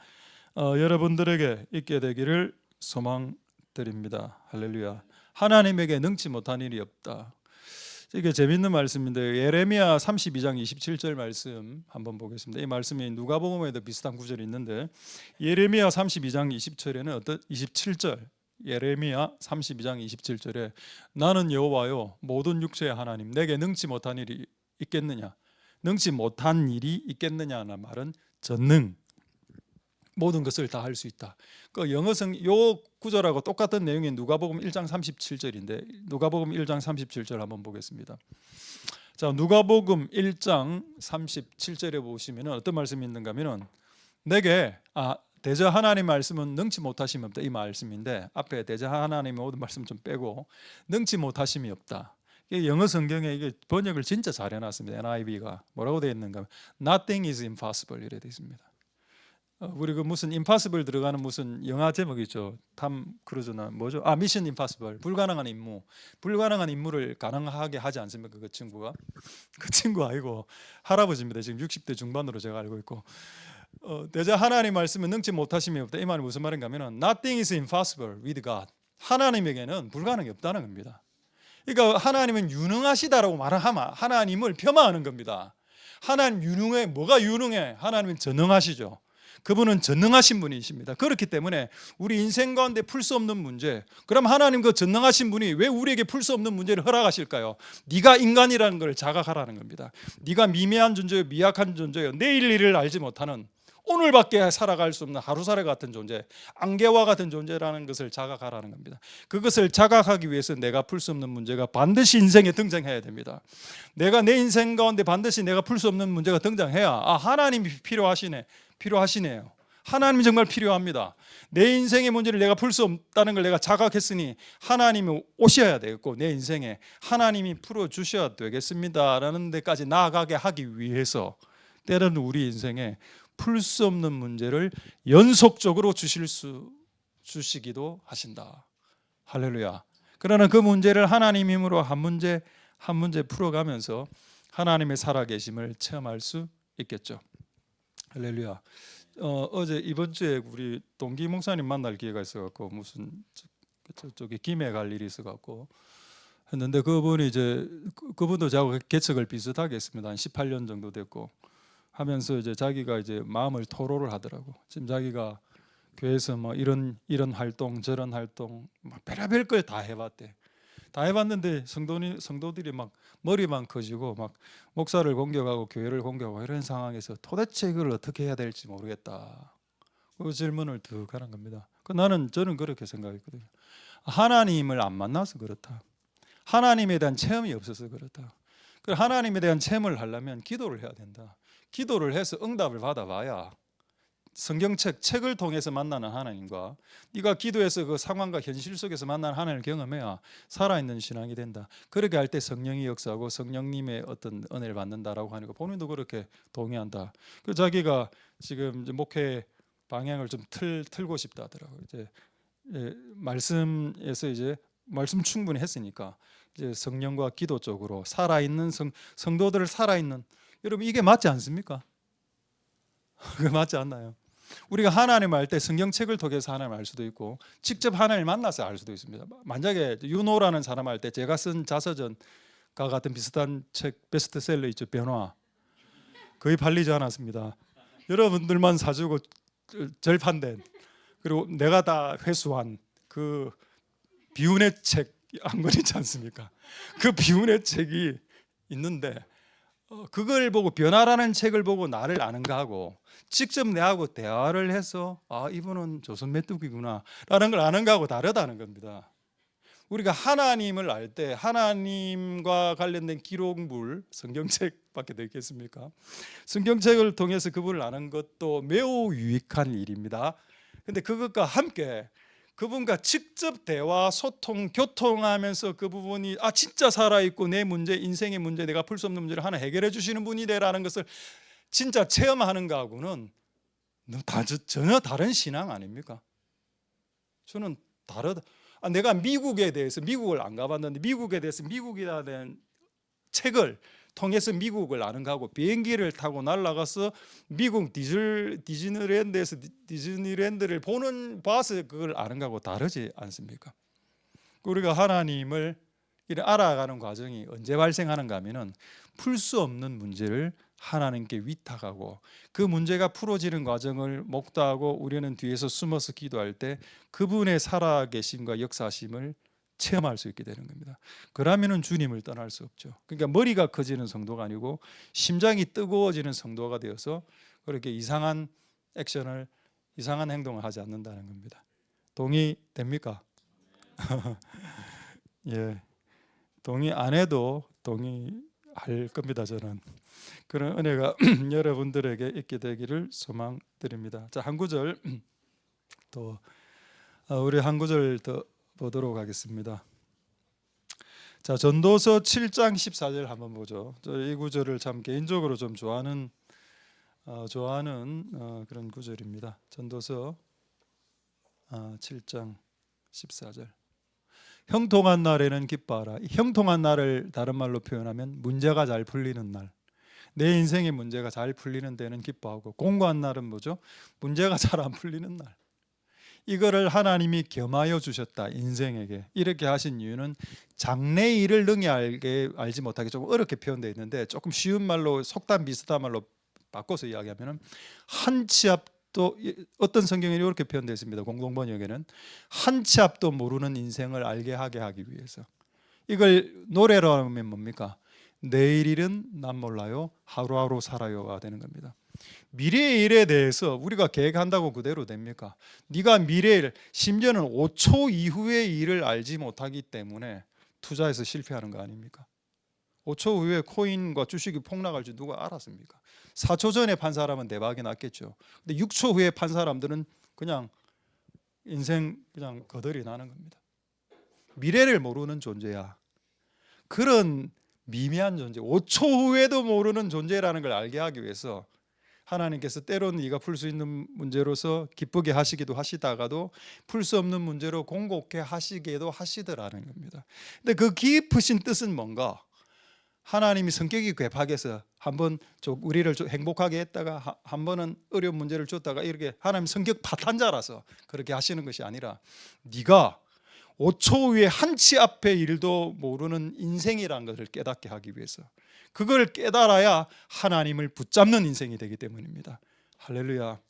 여러분들에게 있게 되기를 소망드립니다. 할렐루야. 하나님에게 능치 못한 일이 없다. 이게 재밌는 말씀인데, 예레미야 32장 27절 말씀 한번 보겠습니다. 이 말씀이 누가복음에도 비슷한 구절이 있는데, 예레미야 32장 20절에는 27절, 예레미야 32장 27절에 나는 여호와요 모든 육체의 하나님, 내게 능치 못한 일이 있겠느냐, 능치 못한 일이 있겠느냐는 말은 전능, 모든 것을 다 할 수 있다. 그 영어성 요 구절하고 똑같은 내용인 누가복음 1장 37절인데, 누가복음 1장 37절 한번 보겠습니다. 자, 누가복음 1장 37절에 보시면 어떤 말씀이 있는가 하면은, 내게 대저 하나님 말씀은 능치 못하심이 없다, 이 말씀인데 앞에 대저 하나님의 모든 말씀 좀 빼고 능치 못하심이 없다. 영어 성경에 이게 번역을 진짜 잘 해놨습니다. NIV가 뭐라고 되어 있는가 하면 Nothing is impossible 이래 되어 있습니다. 우리 그 무슨 impossible 들어가는 무슨 영화 제목 있죠. 탐 크루즈나 뭐죠? 미션 임파서블, 불가능한 임무. 불가능한 임무를 가능하게 하지 않습니까? 그 친구가. 그 친구 아니고 할아버지입니다. 지금 60대 중반으로 제가 알고 있고, 대자 하나님 말씀은 능치 못하심이 없다. 이 말이 무슨 말인가 하면은 Nothing is impossible with God. 하나님에게는 불가능이 없다는 겁니다. 그러니까 하나님은 유능하시다라고 말하면 하나님을 폄하하는 겁니다. 하나님 유능해. 뭐가 유능해? 하나님은 전능하시죠. 그분은 전능하신 분이십니다. 그렇기 때문에 우리 인생 가운데 풀 수 없는 문제, 그럼 하나님 그 전능하신 분이 왜 우리에게 풀 수 없는 문제를 허락하실까요? 네가 인간이라는 걸 자각하라는 겁니다. 네가 미미한 존재요, 미약한 존재요, 내일 일을 알지 못하는, 오늘밖에 살아갈 수 없는 하루살이 같은 존재, 안개와 같은 존재라는 것을 자각하라는 겁니다. 그것을 자각하기 위해서 내가 풀 수 없는 문제가 반드시 인생에 등장해야 됩니다. 내가 내 인생 가운데 반드시 내가 풀 수 없는 문제가 등장해야 하나님이 필요하시네요. 하나님이 정말 필요합니다. 내 인생의 문제를 내가 풀 수 없다는 걸 내가 자각했으니 하나님이 오셔야 되겠고 내 인생에 하나님이 풀어주셔야 되겠습니다라는 데까지 나아가게 하기 위해서 때로는 우리 인생에 풀 수 없는 문제를 연속적으로 주시기도 하신다. 할렐루야. 그러나 그 문제를 하나님 힘으로 한 문제 한 문제 풀어가면서 하나님의 살아계심을 체험할 수 있겠죠. 할렐루야. 어제 이번 주에 우리 동기 목사님 만날 기회가 있어갖고 무슨 저쪽에 김해 갈 일이 있어갖고 했는데 그분이 이제 그분도 저하고 개척을 비슷하게 했습니다. 한 18년 정도 됐고 하면서 이제 자기가 이제 마음을 토로를 하더라고. 지금 자기가 교회에서 뭐 이런 활동 저런 활동 막 별의별 걸 다 해봤대. 다 해봤는데 성도들이 막 머리만 커지고 막 목사를 공격하고 교회를 공격하고 이런 상황에서 도대체 이걸 어떻게 해야 될지 모르겠다. 그 질문을 쭉 하는 겁니다. 저는 그렇게 생각했거든요. 하나님을 안 만나서 그렇다. 하나님에 대한 체험이 없어서 그렇다. 하나님에 대한 체험을 하려면 기도를 해야 된다. 기도를 해서 응답을 받아봐야 책을 통해서 만나는 하나님과 네가 기도해서 그 상황과 현실 속에서 만나는 하나님을 경험해야 살아있는 신앙이 된다. 그렇게 할 때 성령이 역사하고 성령님의 어떤 은혜를 받는다라고 하니까 본인도 그렇게 동의한다. 그 자기가 지금 이제 목회 방향을 좀 틀고 싶다 하더라고요. 이제 말씀에서 이제 말씀 충분히 했으니까 이제 성령과 기도 쪽으로 살아있는 성도들을 살아있는, 여러분 이게 맞지 않습니까? 그게 맞지 않나요? 우리가 하나님 알 때 성경책을 통해서 하나님 알 수도 있고 직접 하나님을 만나서 알 수도 있습니다. 만약에 윤호라는 사람 할 때 제가 쓴 자서전과 같은 비슷한 책 베스트셀러 있죠. 변화 거의 팔리지 않았습니다. 여러분들만 사주고 절판된, 그리고 내가 다 회수한 그 비운의 책 한 권 있지 않습니까? 그 비운의 책이 있는데 그걸 보고 변화라는 책을 보고 나를 아는가 하고 직접 내하고 대화를 해서 이분은 조선 메뚜기구나 라는 걸 아는가 하고 다르다는 겁니다. 우리가 하나님을 알 때 하나님과 관련된 기록물 성경책밖에 더 있겠습니까? 성경책을 통해서 그분을 아는 것도 매우 유익한 일입니다. 근데 그것과 함께 그분과 직접 대화, 소통, 교통하면서 그 부분이 진짜 살아있고 내 문제, 인생의 문제, 내가 풀 수 없는 문제를 하나 해결해 주시는 분이래라는 것을 진짜 체험하는 거하고는 전혀 다른 신앙 아닙니까? 저는 다르다. 내가 미국에 대해서, 미국을 안 가봤는데 미국에 대해서 미국이라 된 책을 통해서 미국을 아는 거하고 비행기를 타고 날아가서 미국 디즈니랜드에서 디즈니랜드를 봐서 그걸 아는 거하고 다르지 않습니까? 우리가 하나님을 알아가는 과정이 언제 발생하는가 하면은 풀 수 없는 문제를 하나님께 위탁하고 그 문제가 풀어지는 과정을 목도하고 우리는 뒤에서 숨어서 기도할 때 그분의 살아계심과 역사심을 체험할 수 있게 되는 겁니다. 그러면은 주님을 떠날 수 없죠. 그러니까 머리가 커지는 성도가 아니고 심장이 뜨거워지는 성도가 되어서 그렇게 이상한 액션을, 이상한 행동을 하지 않는다는 겁니다. 동의됩니까? 예, 동의 안 해도 동의할 겁니다. 저는 그런 은혜가 여러분들에게 있게 되기를 소망드립니다. 자, 한 구절 또 우리 한 구절 더 보도록 하겠습니다. 자, 전도서 7장 14절 한번 보죠. 이 구절을 참 개인적으로 좀 좋아하는 그런 구절입니다. 전도서 7장 14절. 형통한 날에는 기뻐하라. 형통한 날을 다른 말로 표현하면 문제가 잘 풀리는 날. 내 인생의 문제가 잘 풀리는 데는 기뻐하고, 공고한 날은 뭐죠? 문제가 잘 안 풀리는 날. 이거를 하나님이 겸하여 주셨다. 인생에게 이렇게 하신 이유는 장래의 일을 능히 알지 못하게 조금 어렵게 표현되어 있는데, 조금 쉬운 말로 속담 비슷한 말로 바꿔서 이야기하면 한 치 앞도, 어떤 성경에 이렇게 표현되어 있습니다. 공동번역에는 한 치 앞도 모르는 인생을 알게 하기 위해서. 이걸 노래로 하면 뭡니까? 내일 일은 난 몰라요, 하루하루 살아요가 되는 겁니다. 미래의 일에 대해서 우리가 계획한다고 그대로 됩니까? 네가 미래일, 심지어는 5초 이후의 일을 알지 못하기 때문에 투자해서 실패하는 거 아닙니까? 5초 후에 코인과 주식이 폭락할 줄 누가 알았습니까? 4초 전에 판 사람은 대박이 났겠죠. 근데 6초 후에 판 사람들은 그냥 인생 그냥 거덜이 나는 겁니다. 미래를 모르는 존재야. 그런 미미한 존재, 5초 후에도 모르는 존재라는 걸 알게 하기 위해서 하나님께서 때로는 네가 풀 수 있는 문제로서 기쁘게 하시기도 하시다가도 풀 수 없는 문제로 공곡해 하시기도 하시더라는 겁니다. 근데 그 깊으신 뜻은 뭔가? 하나님이 성격이 괴팍해서 한번 우리를 행복하게 했다가 한 번은 어려운 문제를 줬다가 이렇게 하나님 성격 파탄자라서 그렇게 하시는 것이 아니라, 네가 5초 후에 한 치 앞의 일도 모르는 인생이라는 것을 깨닫게 하기 위해서, 그걸 깨달아야 하나님을 붙잡는 인생이 되기 때문입니다. 할렐루야.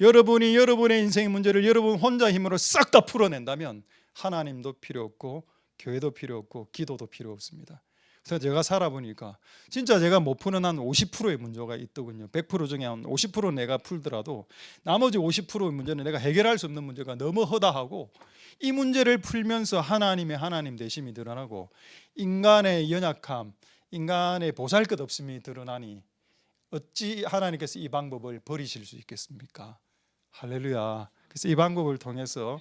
여러분이 여러분의 인생의 문제를 여러분 혼자 힘으로 싹 다 풀어낸다면 하나님도 필요 없고 교회도 필요 없고 기도도 필요 없습니다. 그래서 제가 살아보니까 진짜 제가 못 푸는 한 50%의 문제가 있더군요. 100% 중에 한 50% 내가 풀더라도 나머지 50%의 문제는 내가 해결할 수 없는 문제가 너무 허다하고, 이 문제를 풀면서 하나님의 하나님 되심이 드러나고 인간의 연약함, 인간의 보잘것없음이 드러나니 어찌 하나님께서 이 방법을 버리실 수 있겠습니까? 할렐루야. 그래서 이 방법을 통해서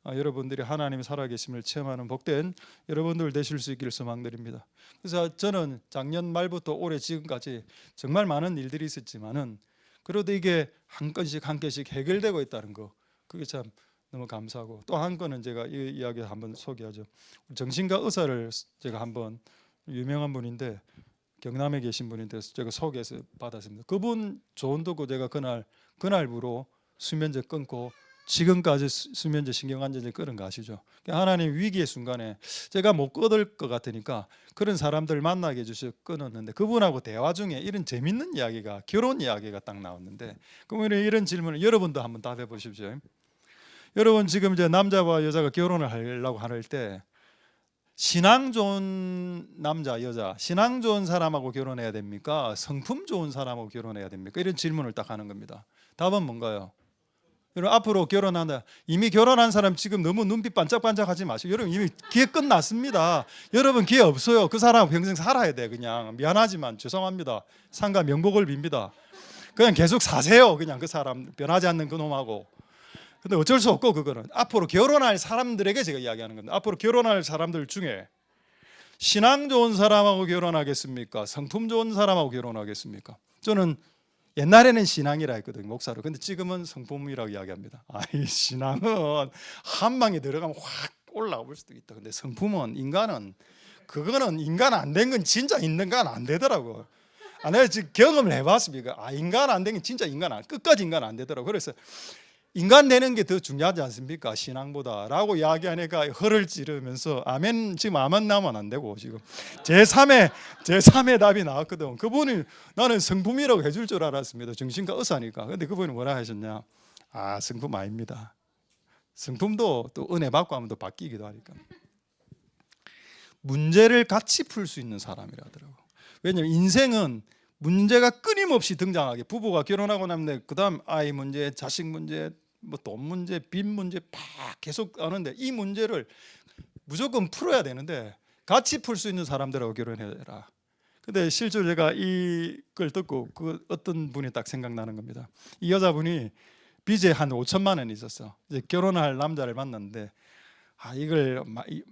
여러분들이 하나님의 살아계심을 체험하는 복된 여러분들 되실 수 있기를 소망드립니다. 그래서 저는 작년 말부터 올해 지금까지 정말 많은 일들이 있었지만은 그래도 이게 한 건씩 한 개씩 해결되고 있다는 거, 그게 참 너무 감사하고, 또 한 건은 제가 이 이야기 한번 소개하죠. 정신과 의사를 제가 한번, 유명한 분인데 경남에 계신 분인데 제가 소개해서 받았습니다. 그분 조언 듣고 제가 그날부로 수면제 끊고 지금까지 수면제 신경안정제 끊은 거 아시죠? 하나님 위기의 순간에 제가 못 끊을 것 같으니까 그런 사람들 만나게 해주셔서 끊었는데, 그분하고 대화 중에 이런 재밌는 이야기가, 결혼 이야기가 딱 나왔는데, 그러면 이런 질문을 여러분도 한번 답해 보십시오. 여러분 지금 이제 남자와 여자가 결혼을 하려고 할 때 신앙 좋은 남자 여자, 신앙 좋은 사람하고 결혼해야 됩니까? 성품 좋은 사람하고 결혼해야 됩니까? 이런 질문을 딱 하는 겁니다. 답은 뭔가요? 여러분 앞으로 결혼한다, 이미 결혼한 사람 지금 너무 눈빛 반짝반짝하지 마시고, 여러분 이미 기회 끝났습니다. 여러분 기회 없어요. 그 사람 평생 살아야 돼. 그냥 미안하지만 죄송합니다. 상가 명복을 빕니다. 그냥 계속 사세요. 그냥 그 사람 변하지 않는 그 놈하고. 근데 어쩔 수 없고, 그거는 앞으로 결혼할 사람들에게 제가 이야기하는 겁니다. 앞으로 결혼할 사람들 중에 신앙 좋은 사람하고 결혼하겠습니까? 성품 좋은 사람하고 결혼하겠습니까? 저는 옛날에는 신앙이라 했거든요, 목사로. 근데 지금은 성품이라고 이야기합니다. 이 신앙은 한 방에 들어가면 확 올라올 수도 있다. 근데 성품은, 인간은, 그거는 인간 안 된 건 진짜 인간 안 되더라고. 내가 지금 경험을 해봤습니다. 인간 안 된 게 진짜 끝까지 인간 안 되더라고. 그래서 인간 되는 게 더 중요하지 않습니까? 신앙보다 라고 이야기하니까 허를 찌르면서 아멘, 지금 아멘 나면 안 되고, 지금 제3의 답이 나왔거든. 그분이 나는 성품이라고 해줄 줄 알았습니다. 정신과 의사니까. 근데 그분이 뭐라 하셨냐? 성품 아닙니다. 성품도 또 은혜 받고 하면 또 바뀌기도 하니까. 문제를 같이 풀 수 있는 사람이라더라고. 왜냐면 인생은 문제가 끊임없이 등장하게, 부부가 결혼하고 나면 그다음 아이 문제, 자식 문제, 뭐 돈 문제, 빚 문제 막 계속 하는데, 이 문제를 무조건 풀어야 되는데 같이 풀 수 있는 사람들하고 결혼해라. 근데 실제로 제가 이걸 듣고 그 어떤 분이 딱 생각나는 겁니다. 이 여자분이 빚에 한 5천만 원이 있었어. 이제 결혼할 남자를 만났는데 이걸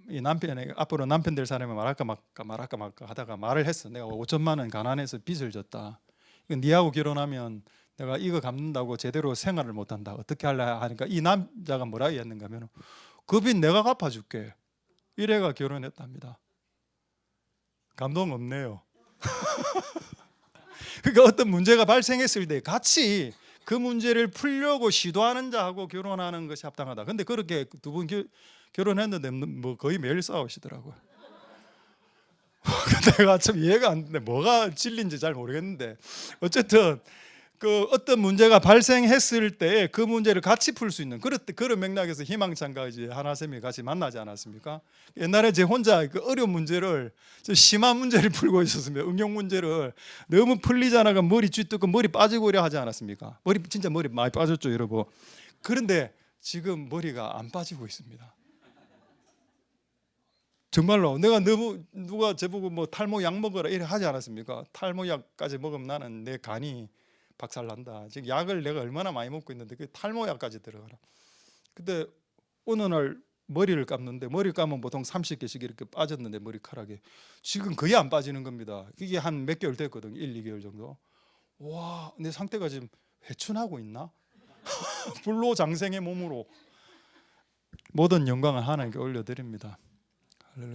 이 남편에게, 앞으로 남편 될 사람이 말할까 말까 하다가 말을 했어. 내가 5천만 원 가난해서 빚을 졌다. 이거 니하고 결혼하면 내가 이거 갚는다고 제대로 생활을 못한다. 어떻게 할래? 하니까 이 남자가 뭐라고 했는가 하면, 그 빚 내가 갚아줄게. 이래가 결혼했답니다. 감동 없네요. 그러니까 어떤 문제가 발생했을 때 같이 그 문제를 풀려고 시도하는 자하고 결혼하는 것이 합당하다. 근데 그렇게 두 분 결혼했는데 뭐 거의 매일 싸우시더라고요. 내가 참 이해가 안 되는데 뭐가 진리인지 잘 모르겠는데 어쨌든 그 어떤 문제가 발생했을 때 그 문제를 같이 풀 수 있는 그런 맥락에서 희망찬과 이제 하나쌤이 같이 만나지 않았습니까? 옛날에 제 혼자 그 어려운 문제를 심한 문제를 풀고 있었으면 응용 문제를 너무 풀리지 않아가 머리 쥐뜯고 머리 빠지고 이래 하지 않았습니까? 진짜 머리 많이 빠졌죠, 여러분. 그런데 지금 머리가 안 빠지고 있습니다. 정말로 내가 너무 누가 저보고 뭐 탈모 약 먹어라 이래 하지 않았습니까? 탈모 약까지 먹으면 나는 내 간이 박살난다. 지금 약을 내가 얼마나 많이 먹고 있는데 그 탈모 약까지 들어가라. 근데 어느 날 머리를 감는데 머리 감으면 보통 30개씩 이렇게 빠졌는데 머리카락이 지금 거의 안 빠지는 겁니다. 이게 한 몇 개월 됐거든요. 1, 2개월 정도. 와, 내 상태가 지금 회춘하고 있나? 불로장생의 몸으로 모든 영광을 하나님께 올려드립니다.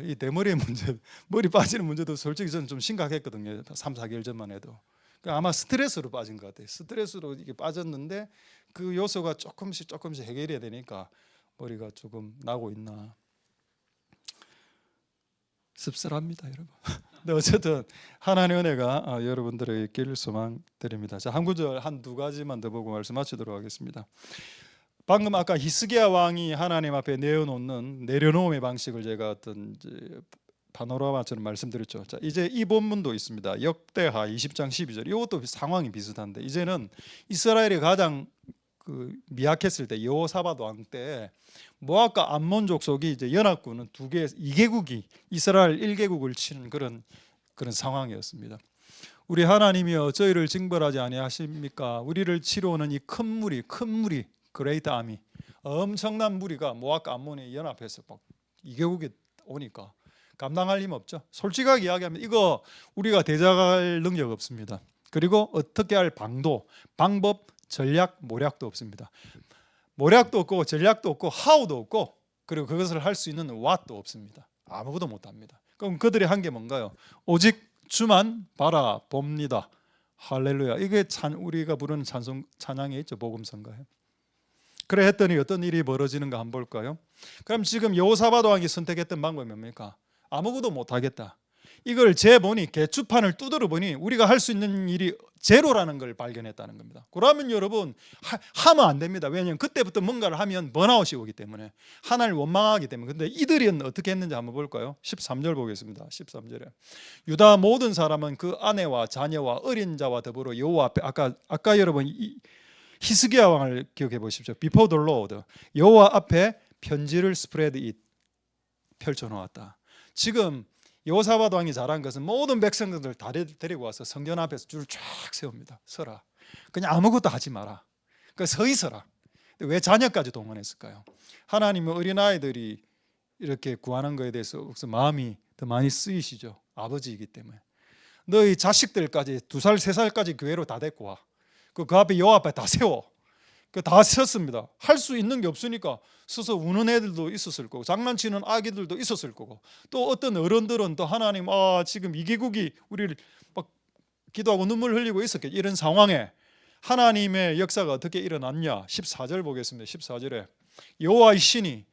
이 대머리의 문제, 머리 빠지는 문제도 솔직히 저는 좀 심각했거든요. 3, 4개월 전만 해도. 그러니까 아마 스트레스로 빠진 것 같아요. 스트레스로 이게 빠졌는데 그 요소가 조금씩 해결해야 되니까 머리가 조금 나고 있나 씁쓸합니다, 여러분. 근데 어쨌든 하나님의 은혜가 여러분들에게 있기를 소망드립니다. 자, 한 구절 한 두 가지만 더 보고 말씀 마치도록 하겠습니다. 방금 아까 히스기야 왕이 하나님 앞에 내려놓음의 방식을 제가 어떤 파노라마처럼 말씀드렸죠. 자, 이제 이 본문도 있습니다. 역대하 20장 12절. 이것도 상황이 비슷한데 이제는 이스라엘이 가장 미약했을 때 여호사밧 왕 때 모압과 암몬 족속이 이제 연합군은 2개국이 이스라엘 1개국을 치는 그런 상황이었습니다. 우리 하나님이여 저희를 징벌하지 아니하십니까? 우리를 치러 오는 이 큰 무리 그레이트 아미 엄청난 무리가 모압과 암몬이 연합해서 막 2개국이 오니까 감당할 힘 없죠. 솔직하게 이야기하면 이거 우리가 대적할 능력 없습니다. 그리고 어떻게 할 방법, 전략, 모략도 없습니다. 모략도 없고 전략도 없고 하우도 없고 그리고 그것을 할 수 있는 왓도 없습니다. 아무것도 못합니다. 그럼 그들이 한 게 뭔가요? 오직 주만 바라봅니다. 할렐루야. 이게 우리가 부르는 찬양에 있죠. 복음성가요. 그래 했더니 어떤 일이 벌어지는가 한번 볼까요? 그럼 지금 여호사밧 왕이 선택했던 방법이 뭡니까? 아무것도 못하겠다. 이걸 재보니 개추판을 두드려 보니 우리가 할 수 있는 일이 제로라는 걸 발견했다는 겁니다. 그러면 여러분 하면 안 됩니다. 왜냐하면 그때부터 뭔가를 하면 번아웃이 오기 때문에 하나님을 원망하기 때문에. 근데 이들이 어떻게 했는지 한번 볼까요? 13절 보겠습니다. 13절에 유다 모든 사람은 그 아내와 자녀와 어린 자와 더불어 여호와 앞에 아까 여러분 히스기야 왕을 기억해 보십시오. Before the Lord 여호와 앞에 편지를 스프레드 잇 펼쳐 놓았다. 지금 여호사밧 왕이 잘한 것은 모든 백성들을 다 데리고 와서 성전 앞에서 줄을 쫙 세웁니다. 서라. 그냥 아무것도 하지 마라. 서 있어라. 왜 자녀까지 동원했을까요? 하나님은 어린아이들이 이렇게 구하는 것에 대해서 마음이 더 많이 쓰이시죠. 아버지이기 때문에. 너희 자식들까지 2살, 3살까지 교회로 다 데리고 와. 그 앞에 여호와 앞에 다 세워. 다 섰습니다. 할 수 있는 게 없으니까 서서 우는 애들도 있었을 거고 장난치는 아기들도 있었을 거고 또 어떤 어른들은 또 하나님 지금 2개국이 우리를 막 기도하고 눈물 흘리고 있었겠죠. 이런 상황에 하나님의 역사가 어떻게 일어났냐? 14절 보겠습니다. 14절에 여호와의 신이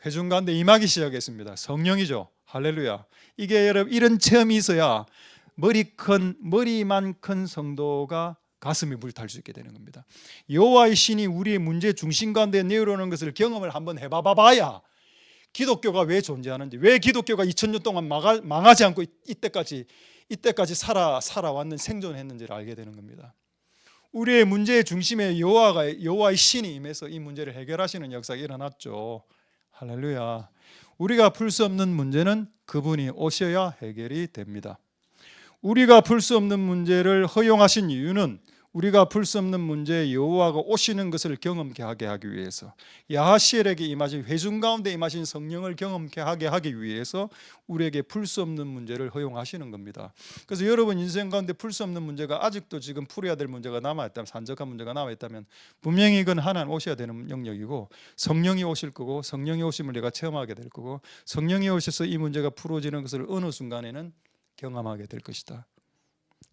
회중 가운데 임하기 시작했습니다. 성령이죠. 할렐루야. 이게 여러분 이런 체험이 있어야 머리만 큰 성도가 가슴이 불탈 수 있게 되는 겁니다. 여호와의 신이 우리의 문제 중심 가운데 내려오는 것을 경험을 한번 해봐야 기독교가 왜 존재하는지, 왜 기독교가 2000년 동안 망하지 않고 이때까지 살아왔는 생존했는지를 알게 되는 겁니다. 우리의 문제의 중심에 여호와의 신이 임해서 이 문제를 해결하시는 역사가 일어났죠. 할렐루야. 우리가 풀 수 없는 문제는 그분이 오셔야 해결이 됩니다. 우리가 풀 수 없는 문제를 허용하신 이유는 우리가 풀 수 없는 문제에 여호와가 오시는 것을 경험케 하기 위해서, 야하시엘에게 임하신 회중 가운데 임하신 성령을 경험케 하기 위해서 우리에게 풀 수 없는 문제를 허용하시는 겁니다. 그래서 여러분 인생 가운데 풀 수 없는 문제가 아직도 지금 풀어야 될 문제가 남아있다면, 산적한 문제가 남아있다면 분명히 이건 하나님 오셔야 되는 영역이고 성령이 오실 거고 성령이 오심을 내가 체험하게 될 거고 성령이 오셔서 이 문제가 풀어지는 것을 어느 순간에는 경험하게 될 것이다.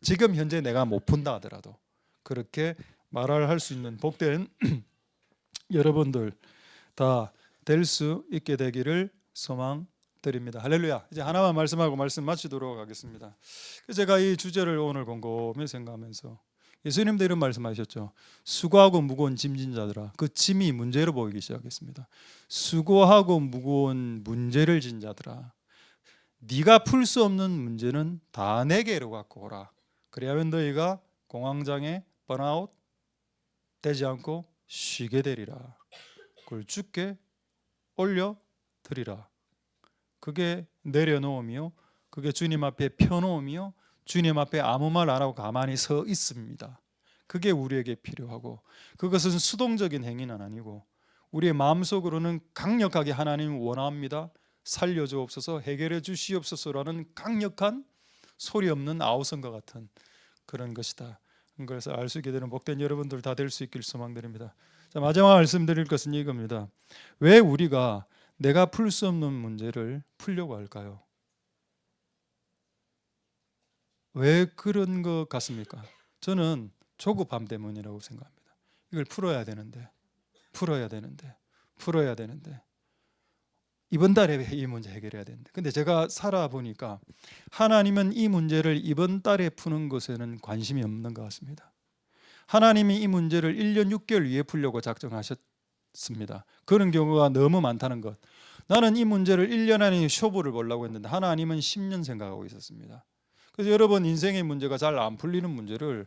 지금 현재 내가 못 푼다 하더라도 그렇게 말을 할 수 있는 복된 여러분들 다 될 수 있게 되기를 소망드립니다. 할렐루야. 이제 하나만 말씀하고 말씀 마치도록 하겠습니다. 제가 이 주제를 오늘 곰곰이 생각하면서 예수님도 이런 말씀하셨죠. 수고하고 무거운 짐진 자들아, 그 짐이 문제로 보이기 시작했습니다. 수고하고 무거운 문제를 진 자들아, 네가 풀 수 없는 문제는 다 내게로 갖고 오라. 그리하면 너희가 공황장애 번아웃 되지 않고 쉬게 되리라. 그걸 주께 올려드리라. 그게 내려놓음이요, 그게 주님 앞에 펴놓음이요, 주님 앞에 아무 말 안 하고 가만히 서 있습니다. 그게 우리에게 필요하고, 그것은 수동적인 행위는 아니고 우리의 마음속으로는 강력하게 하나님 원합니다, 살려주옵소서, 해결해 주시옵소서라는 강력한 소리 없는 아우성과 같은 그런 것이다. 그래서 알 수 있게 되는 복된 여러분들 다 될 수 있길 소망드립니다. 자, 마지막 말씀드릴 것은 이겁니다. 왜 우리가 내가 풀 수 없는 문제를 풀려고 할까요? 왜 그런 것 같습니까? 저는 조급함 때문이라고 생각합니다. 이걸 풀어야 되는데 이번 달에 이 문제 해결해야 되는데, 근데 제가 살아보니까 하나님은 이 문제를 이번 달에 푸는 것에는 관심이 없는 것 같습니다. 하나님이 이 문제를 1년 6개월 위에 풀려고 작정하셨습니다. 그런 경우가 너무 많다는 것. 나는 이 문제를 1년 안에 쇼부를 보려고 했는데 하나님은 10년 생각하고 있었습니다. 그래서 여러분 인생의 문제가 잘 안 풀리는 문제를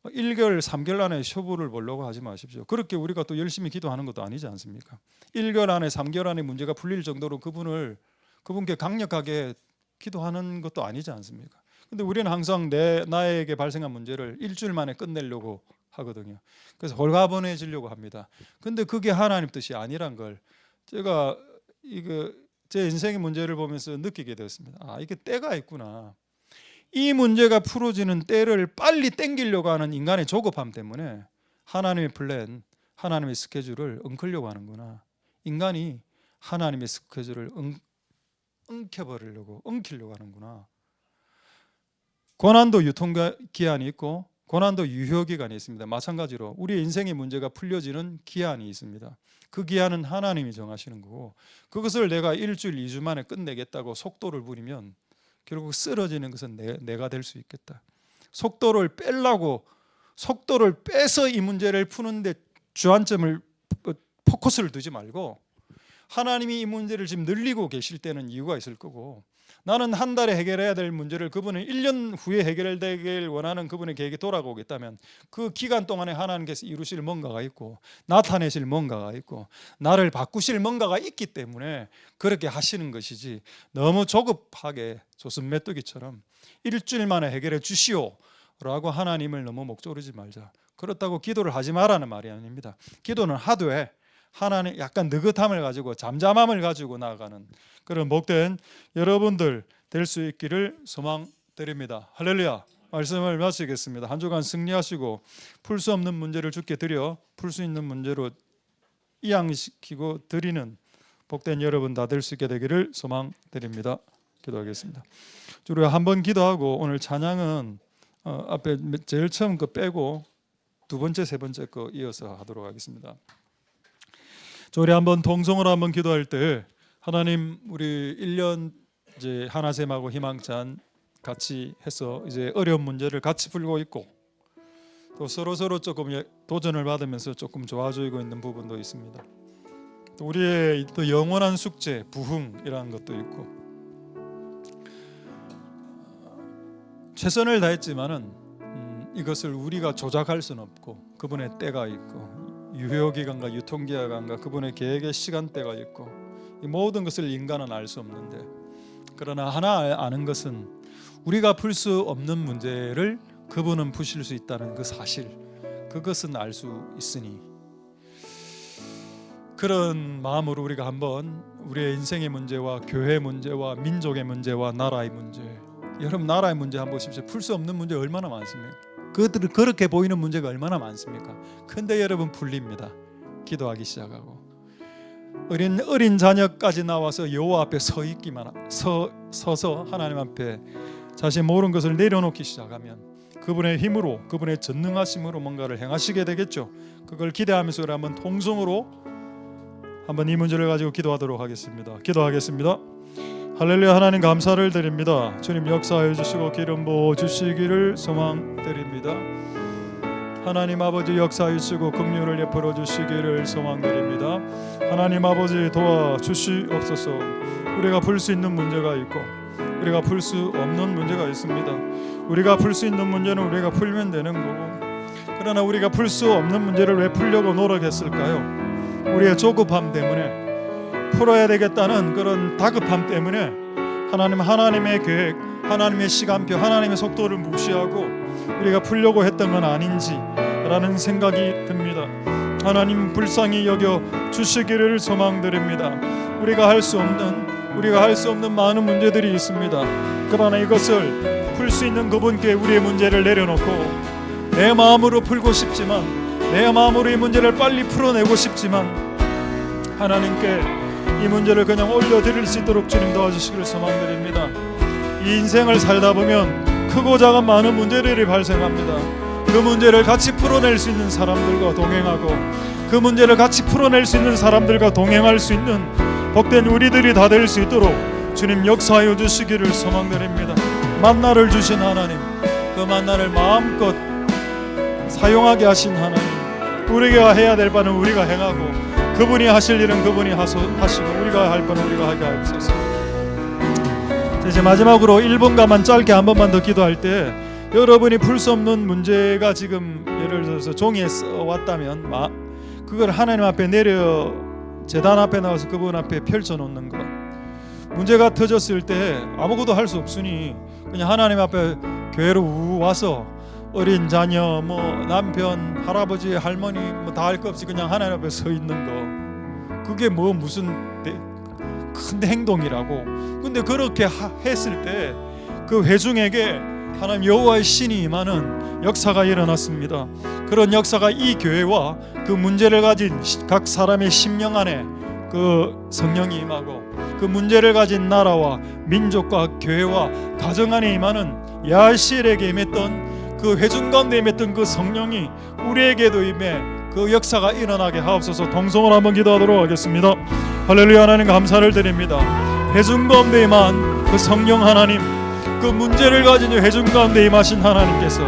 1개월, 3개월 안에 쇼부를 보려고 하지 마십시오. 그렇게 우리가 또 열심히 기도하는 것도 아니지 않습니까? 1개월 안에, 3개월 안에 문제가 풀릴 정도로 그분께 강력하게 기도하는 것도 아니지 않습니까? 근데 우리는 항상 나에게 발생한 문제를 일주일 만에 끝내려고 하거든요. 그래서 홀가분해지려고 합니다. 근데 그게 하나님 뜻이 아니란 걸 제가 제 인생의 문제를 보면서 느끼게 되었습니다. 아, 이게 때가 있구나. 이 문제가 풀어지는 때를 빨리 땡기려고 하는 인간의 조급함 때문에 하나님의 플랜, 하나님의 스케줄을 엉키려고 하는구나. 인간이 하나님의 스케줄을 엉키려고 하는구나. 고난도 유통기한이 있고 고난도 유효기간이 있습니다. 마찬가지로 우리의 인생의 문제가 풀려지는 기한이 있습니다. 그 기한은 하나님이 정하시는 거고, 그것을 내가 일주일, 2주 만에 끝내겠다고 속도를 부리면 결국 쓰러지는 것은 내가 될 수 있겠다. 속도를 빼서 이 문제를 푸는데 주안점을, 포커스를 두지 말고 하나님이 이 문제를 지금 늘리고 계실 때는 이유가 있을 거고, 나는 한 달에 해결해야 될 문제를 그분은 1년 후에 해결되길 원하는 그분의 계획에 돌아가겠다면 그 기간 동안에 하나님께서 이루실 뭔가가 있고 나타내실 뭔가가 있고 나를 바꾸실 뭔가가 있기 때문에 그렇게 하시는 것이지, 너무 조급하게 조선 메뚜기처럼 일주일 만에 해결해 주시오 라고 하나님을 너무 목조르지 말자. 그렇다고 기도를 하지 말라는 말이 아닙니다. 기도는 하되 하나님 약간 느긋함을 가지고 잠잠함을 가지고 나아가는 그런 복된 여러분들 될 수 있기를 소망드립니다. 할렐루야. 말씀을 마치겠습니다. 한 주간 승리하시고 풀 수 없는 문제를 주께 드려 풀 수 있는 문제로 이양시키고 드리는 복된 여러분 다 될 수 있게 되기를 소망드립니다. 기도하겠습니다. 우리가 한번 기도하고 오늘 찬양은 앞에 제일 처음 거 빼고 두 번째, 세 번째 거 이어서 하도록 하겠습니다. 우리 한번 동성으로 한번 기도할 때, 하나님 우리 1년 이제 하나샘하고 희망찬 같이 해서 이제 어려운 문제를 같이 풀고 있고 또 서로 조금 도전을 받으면서 조금 좋아지고 있는 부분도 있습니다. 또 우리의 또 영원한 숙제, 부흥이라는 것도 있고 최선을 다했지만은 이것을 우리가 조작할 수는 없고 그분의 때가 있고 유효기간과 유통기간과 그분의 계획의 시간대가 있고 이 모든 것을 인간은 알 수 없는데, 그러나 하나 아는 것은 우리가 풀 수 없는 문제를 그분은 푸실 수 있다는 그 사실, 그것은 알 수 있으니 그런 마음으로 우리가 한번 우리의 인생의 문제와 교회 문제와 민족의 문제와 나라의 문제, 여러분 나라의 문제 한번 보십시오. 풀 수 없는 문제 얼마나 많습니까? 그들은 그렇게 보이는 문제가 얼마나 많습니까? 근데 여러분 풀립니다. 기도하기 시작하고 어린 자녀까지 나와서 여호와 앞에 서서 하나님 앞에 자신 모르는 것을 내려놓기 시작하면 그분의 힘으로, 그분의 전능하심으로 뭔가를 행하시게 되겠죠. 그걸 기대하면서 우리 한번 통성으로 한번 이 문제를 가지고 기도하도록 하겠습니다. 기도하겠습니다. 할렐루야. 하나님 감사를 드립니다. 주님 역사해 주시고 기름 부어 주시기를 소망드립니다. 하나님 아버지 역사해 주시고 긍휼을 베풀어 주시기를 소망드립니다. 하나님 아버지 도와주시옵소서. 우리가 풀 수 있는 문제가 있고 우리가 풀 수 없는 문제가 있습니다. 우리가 풀 수 있는 문제는 우리가 풀면 되는 거고, 그러나 우리가 풀 수 없는 문제를 왜 풀려고 노력했을까요? 우리의 조급함 때문에, 풀어야 되겠다는 그런 다급함 때문에 하나님의 계획, 하나님의 시간표, 하나님의 속도를 무시하고 우리가 풀려고 했던 건 아닌지라는 생각이 듭니다. 하나님 불쌍히 여겨 주시기를 소망드립니다. 우리가 할 수 없는 많은 문제들이 있습니다. 그러나 이것을 풀 수 있는 그분께 우리의 문제를 내려놓고, 내 마음으로 풀고 싶지만, 내 마음으로 이 문제를 빨리 풀어내고 싶지만 하나님께 이 문제를 그냥 올려드릴 수 있도록 주님 도와주시기를 소망드립니다. 이 인생을 살다 보면 크고 작은 많은 문제들이 발생합니다. 그 문제를 같이 풀어낼 수 있는 사람들과 동행하고, 그 문제를 같이 풀어낼 수 있는 사람들과 동행할 수 있는 복된 우리들이 다 될 수 있도록 주님 역사하여 주시기를 소망드립니다. 만나를 주신 하나님, 그 만나를 마음껏 사용하게 하신 하나님, 우리가 해야 될 바는 우리가 행하고 그분이 하실 일은 그분이 하시고 우리가 할 바는 우리가 하게 하옵소서. 이제 마지막으로 1분간만 짧게 한 번만 더 기도할 때, 여러분이 풀 수 없는 문제가 지금 예를 들어서 종이에 써왔다면 그걸 하나님 앞에 내려 제단 앞에 나와서 그분 앞에 펼쳐놓는 것. 문제가 터졌을 때 아무것도 할 수 없으니 그냥 하나님 앞에 교회로 와서 어린 자녀, 남편, 할아버지, 할머니 다 할 것 없이 그냥 하나님 앞에 서 있는 거, 그게 무슨 큰 행동이라고. 근데 그렇게 했을 때 그 회중에게 하나님 여호와의 신이 임하는 역사가 일어났습니다. 그런 역사가 이 교회와 그 문제를 가진 각 사람의 심령 안에 그 성령이 임하고, 그 문제를 가진 나라와 민족과 교회와 가정 안에 임하는 야실에게 임했던 그 회중 가운데 임했던 그 성령이 우리에게도 임해 그 역사가 일어나게 하옵소서. 동성으로 한번 기도하도록 하겠습니다. 할렐루야. 하나님 감사를 드립니다. 회중 가운데 임한 그 성령 하나님, 그 문제를 가진 회중 가운데 임하신 하나님께서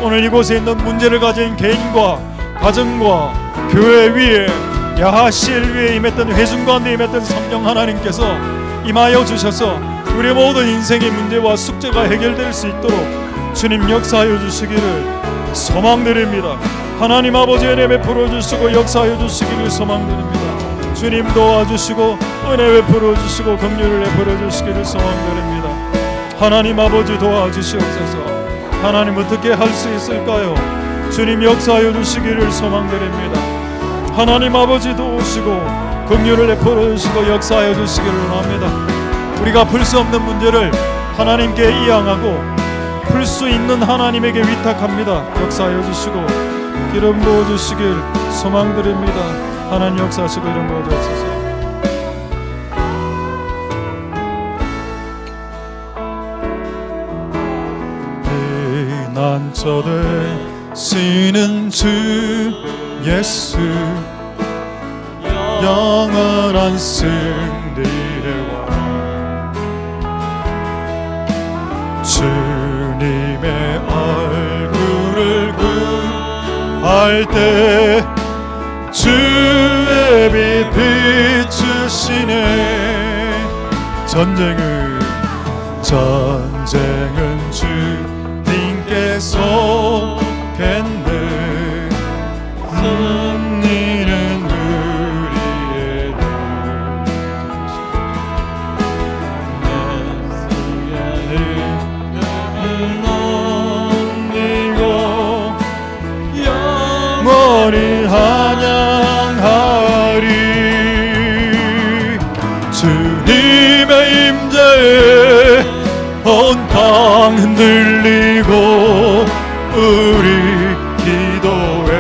오늘 이곳에 있는 문제를 가진 개인과 가정과 교회 위에, 야하실 위에 임했던 회중 가운데 임했던 성령 하나님께서 임하여 주셔서 우리 모든 인생의 문제와 숙제가 해결될 수 있도록 주님 역사하여 주시기를 소망드립니다. 하나님 아버지 은혜 베풀어 주시고 역사하여 주시기를 소망드립니다. 주님 도와주시고 은혜 베풀어 주시고 긍휼을 베풀어 주시기를 소망드립니다. 하나님 아버지 도와주시옵소서. 하나님 어떻게 할 수 있을까요? 주님 역사하여 주시기를 소망드립니다. 하나님 아버지 도우시고 긍휼을 베풀어 주시고 역사하여 주시기를 원합니다. 우리가 풀 수 없는 문제를 하나님께 이양하고 풀 수 있는 하나님에게 위탁합니다. 역사하여 주시고 기름 부어 주시길 소망드립니다. 하나님 역사하시고 이름 부어 주옵소서. 난처 되시는 주 예수, 영원한 승리의 왕, 주님의 얼굴을 구할 때 주의 빛 비추시네. 전쟁은 주님께 속했네. 승리는 우리의 넘기고 영원히 찬양하리. 주님의 임재에 온 땅 흔들리고 우리 기도에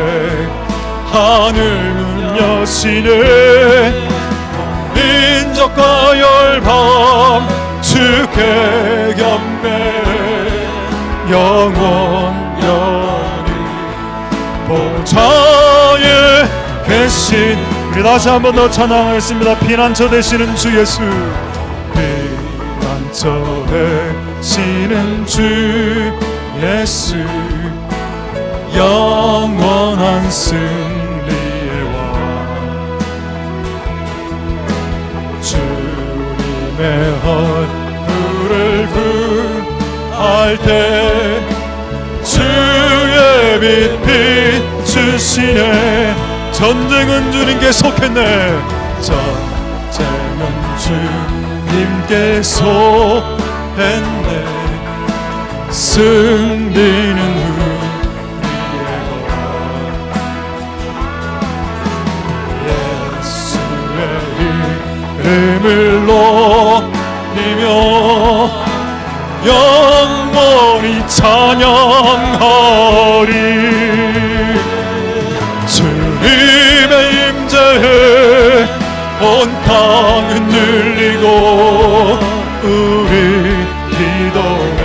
하늘 문 여시네. 민족과 열방 주께 경배 영원 보좌에 계신, 우리 다시 한 번 더 찬양하겠습니다. 피난처 되시는 주 예수, 피난처 되시는 주 예수, 영원한 승리의 왕, 주님의 얼굴을 구할 때 주의 빛 비추시네. 전쟁은 주님께 속했네. 전쟁은 주님께 속했네. 승리는 우리의 것. 예수의 이름을 높이며 영원히 찬양하리. 주님의 임재에 온 땅은 흔들리고 우리 기도에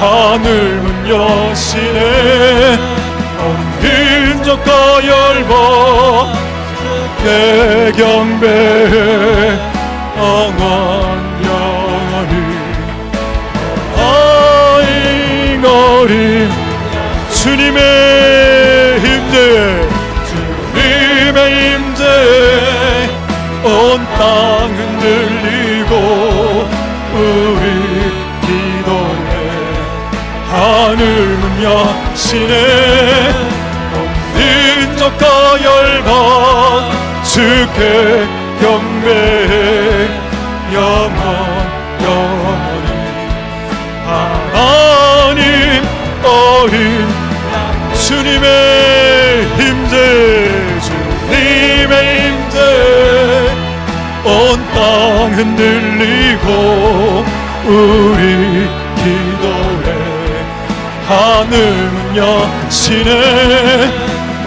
하늘문 여시네. 온 민족과 열방 주께 경배해 영원 영원히. 어린 주님의 임재에, 주님의 임재에 온 땅 흔들리고 우리 기도에 하늘문 여시네. 온 민족과 열방 주께 경배해 영원 영원히. 하나님 어린 주님의 임재, 주님의 임재 온 땅 흔들리고 우리 기도에 하늘문 여시네.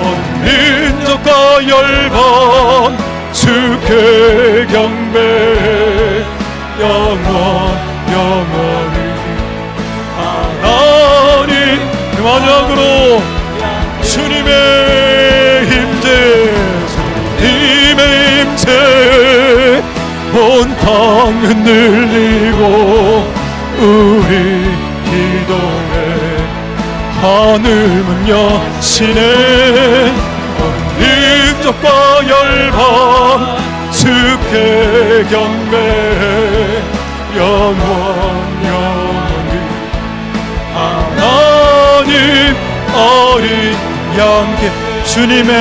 온 민족과 열방 주께 경배해 영원 영원히. 하나님 그 마지막으로 주님의 임재, 주님의 임재 온 땅 흔들리고 우리 기도에 하늘문 여시네. 온 민족과 열방 주께 경배해 영원 영원히. 하나님 어린 양께 주님의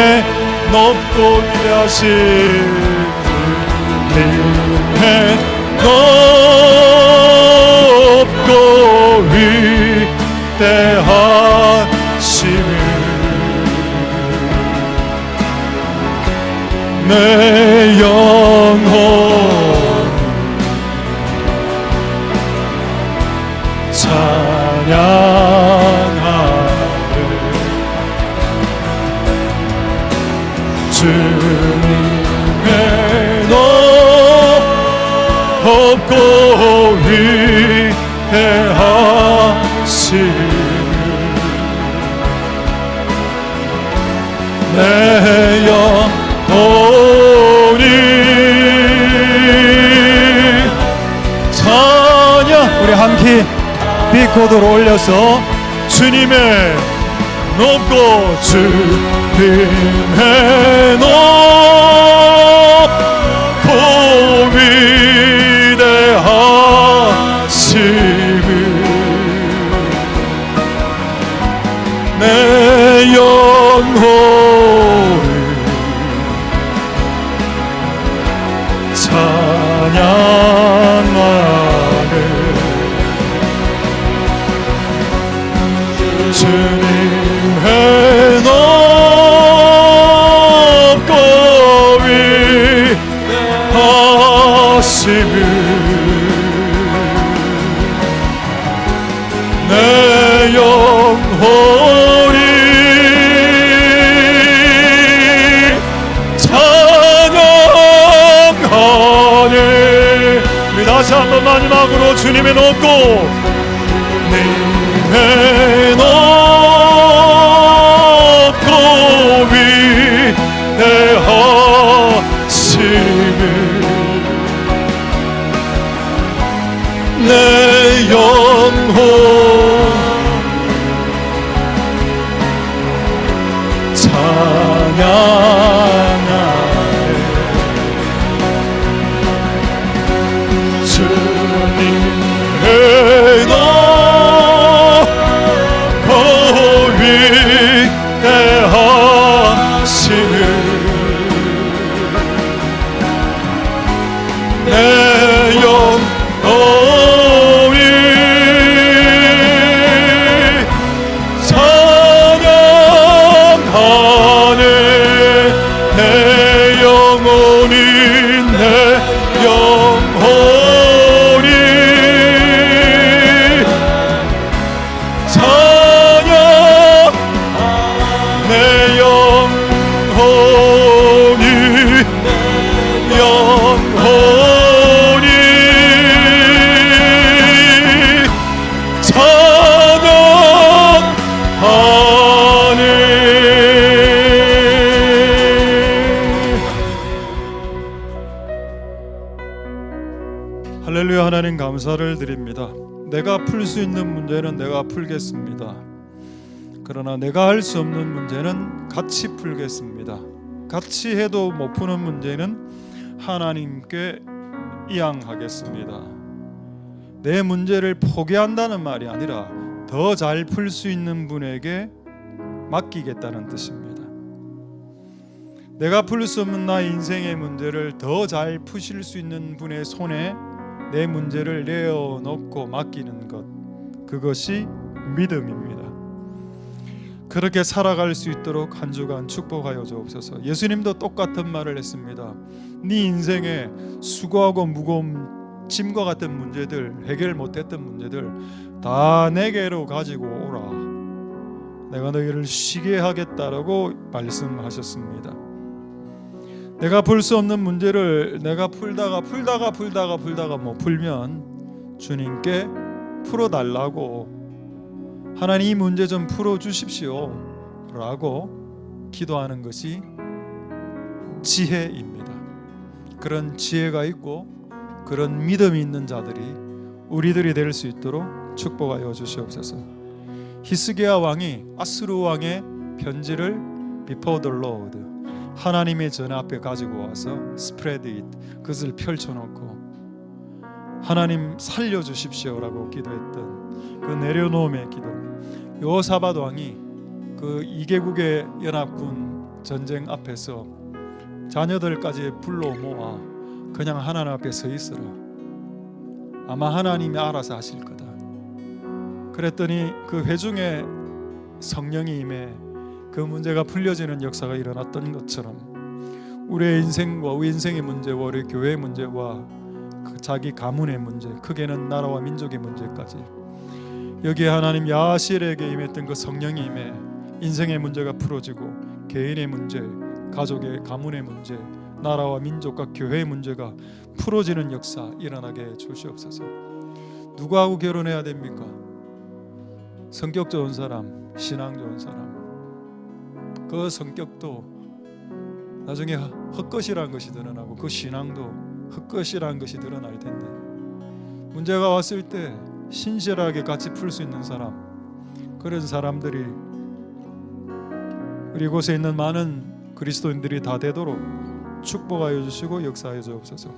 높고 위대하신, 주님의 높고 위대하심을 내 영혼 찬양하네. 주님의 높고 위대하심 내 영혼이 찬양. 우리 함께 비코드로 올려서 주님의 높고 주님의 높고 위대하심을 내 영혼을 찬양하네. 주님의 높고 위대하심을 내 영혼이 찬양하네. 우리 다시 한번 마지막으로 주님의 높고 높고 찬양하네. 주님의 너 위대하시는 내 영혼이 찬양하네. 내 영혼이 내 영혼이 찬양 내 영혼이 영혼이 찬양하네. 할렐루야. 하나님 감사를 드립니다. 내가 풀 수 있는 문제는 내가 풀겠습니다. 그러나 내가 할 수 없는 문제는 같이 풀겠습니다. 같이 해도 못 푸는 문제는 하나님께 이양하겠습니다. 내 문제를 포기한다는 말이 아니라 더 잘 풀 수 있는 분에게 맡기겠다는 뜻입니다. 내가 풀 수 없는 나의 인생의 문제를 더 잘 푸실 수 있는 분의 손에 내 문제를 내어놓고 맡기는 것, 그것이 믿음입니다. 그렇게 살아갈 수 있도록 한 주간 축복하여 주옵소서. 예수님도 똑같은 말을 했습니다. 네 인생에 수고하고 무거운 짐과 같은 문제들, 해결 못했던 문제들 다 내게로 가지고 오라. 내가 너희를 쉬게 하겠다라고 말씀하셨습니다. 내가 풀 수 없는 문제를 내가 풀다가 못 풀면 주님께 풀어달라고, 하나님 이 문제 좀 풀어주십시오 라고 기도하는 것이 지혜입니다. 그런 지혜가 있고 그런 믿음이 있는 자들이 우리들이 될 수 있도록 축복하여 주시옵소서. 히스기야 왕이 아수르 왕의 편지를 before the Lord, 하나님의 전화 앞에 가지고 와서 spread it, 그것을 펼쳐놓고 하나님 살려주십시오라고 기도했던 그 내려놓음의 기도. 여호사밧 왕이 그 2개국의 연합군 전쟁 앞에서 자녀들까지 불러 모아 그냥 하나님 앞에 서 있어라. 아마 하나님이 알아서 하실 거다. 그랬더니 그 회중에 성령이 임해 그 문제가 풀려지는 역사가 일어났던 것처럼 우리의 인생과 우리 인생의 문제와 우리 교회의 문제와 그 자기 가문의 문제, 크게는 나라와 민족의 문제까지 여기에 하나님 야하실에게 임했던 그 성령이 임해 인생의 문제가 풀어지고 개인의 문제, 가족의 가문의 문제, 나라와 민족과 교회의 문제가 풀어지는 역사 일어나게 주시옵소서. 누구하고 결혼해야 됩니까? 성격 좋은 사람, 신앙 좋은 사람. 그 성격도 나중에 헛것이라는 것이 드러나고 그 신앙도 헛것이라는 것이 드러날 텐데, 문제가 왔을 때 신실하게 같이 풀 수 있는 사람, 그런 사람들이 우리 곳에 있는 많은 그리스도인들이 다 되도록 축복하여 주시고 역사하여 주옵소서.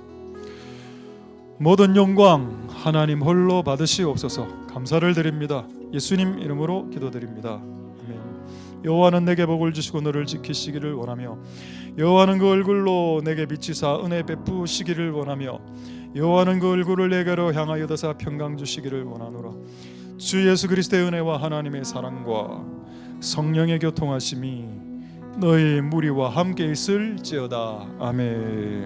모든 영광 하나님 홀로 받으시옵소서. 감사를 드립니다. 예수님 이름으로 기도드립니다. 아멘. 여호와는 내게 복을 주시고 너를 지키시기를 원하며, 여호와는 그 얼굴로 내게 비치사 은혜 베푸시기를 원하며, 여호와는 그 얼굴을 내게로 향하여 드사 평강 주시기를 원하노라. 주 예수 그리스도의 은혜와 하나님의 사랑과 성령의 교통하심이 너희 무리와 함께 있을지어다. 아멘.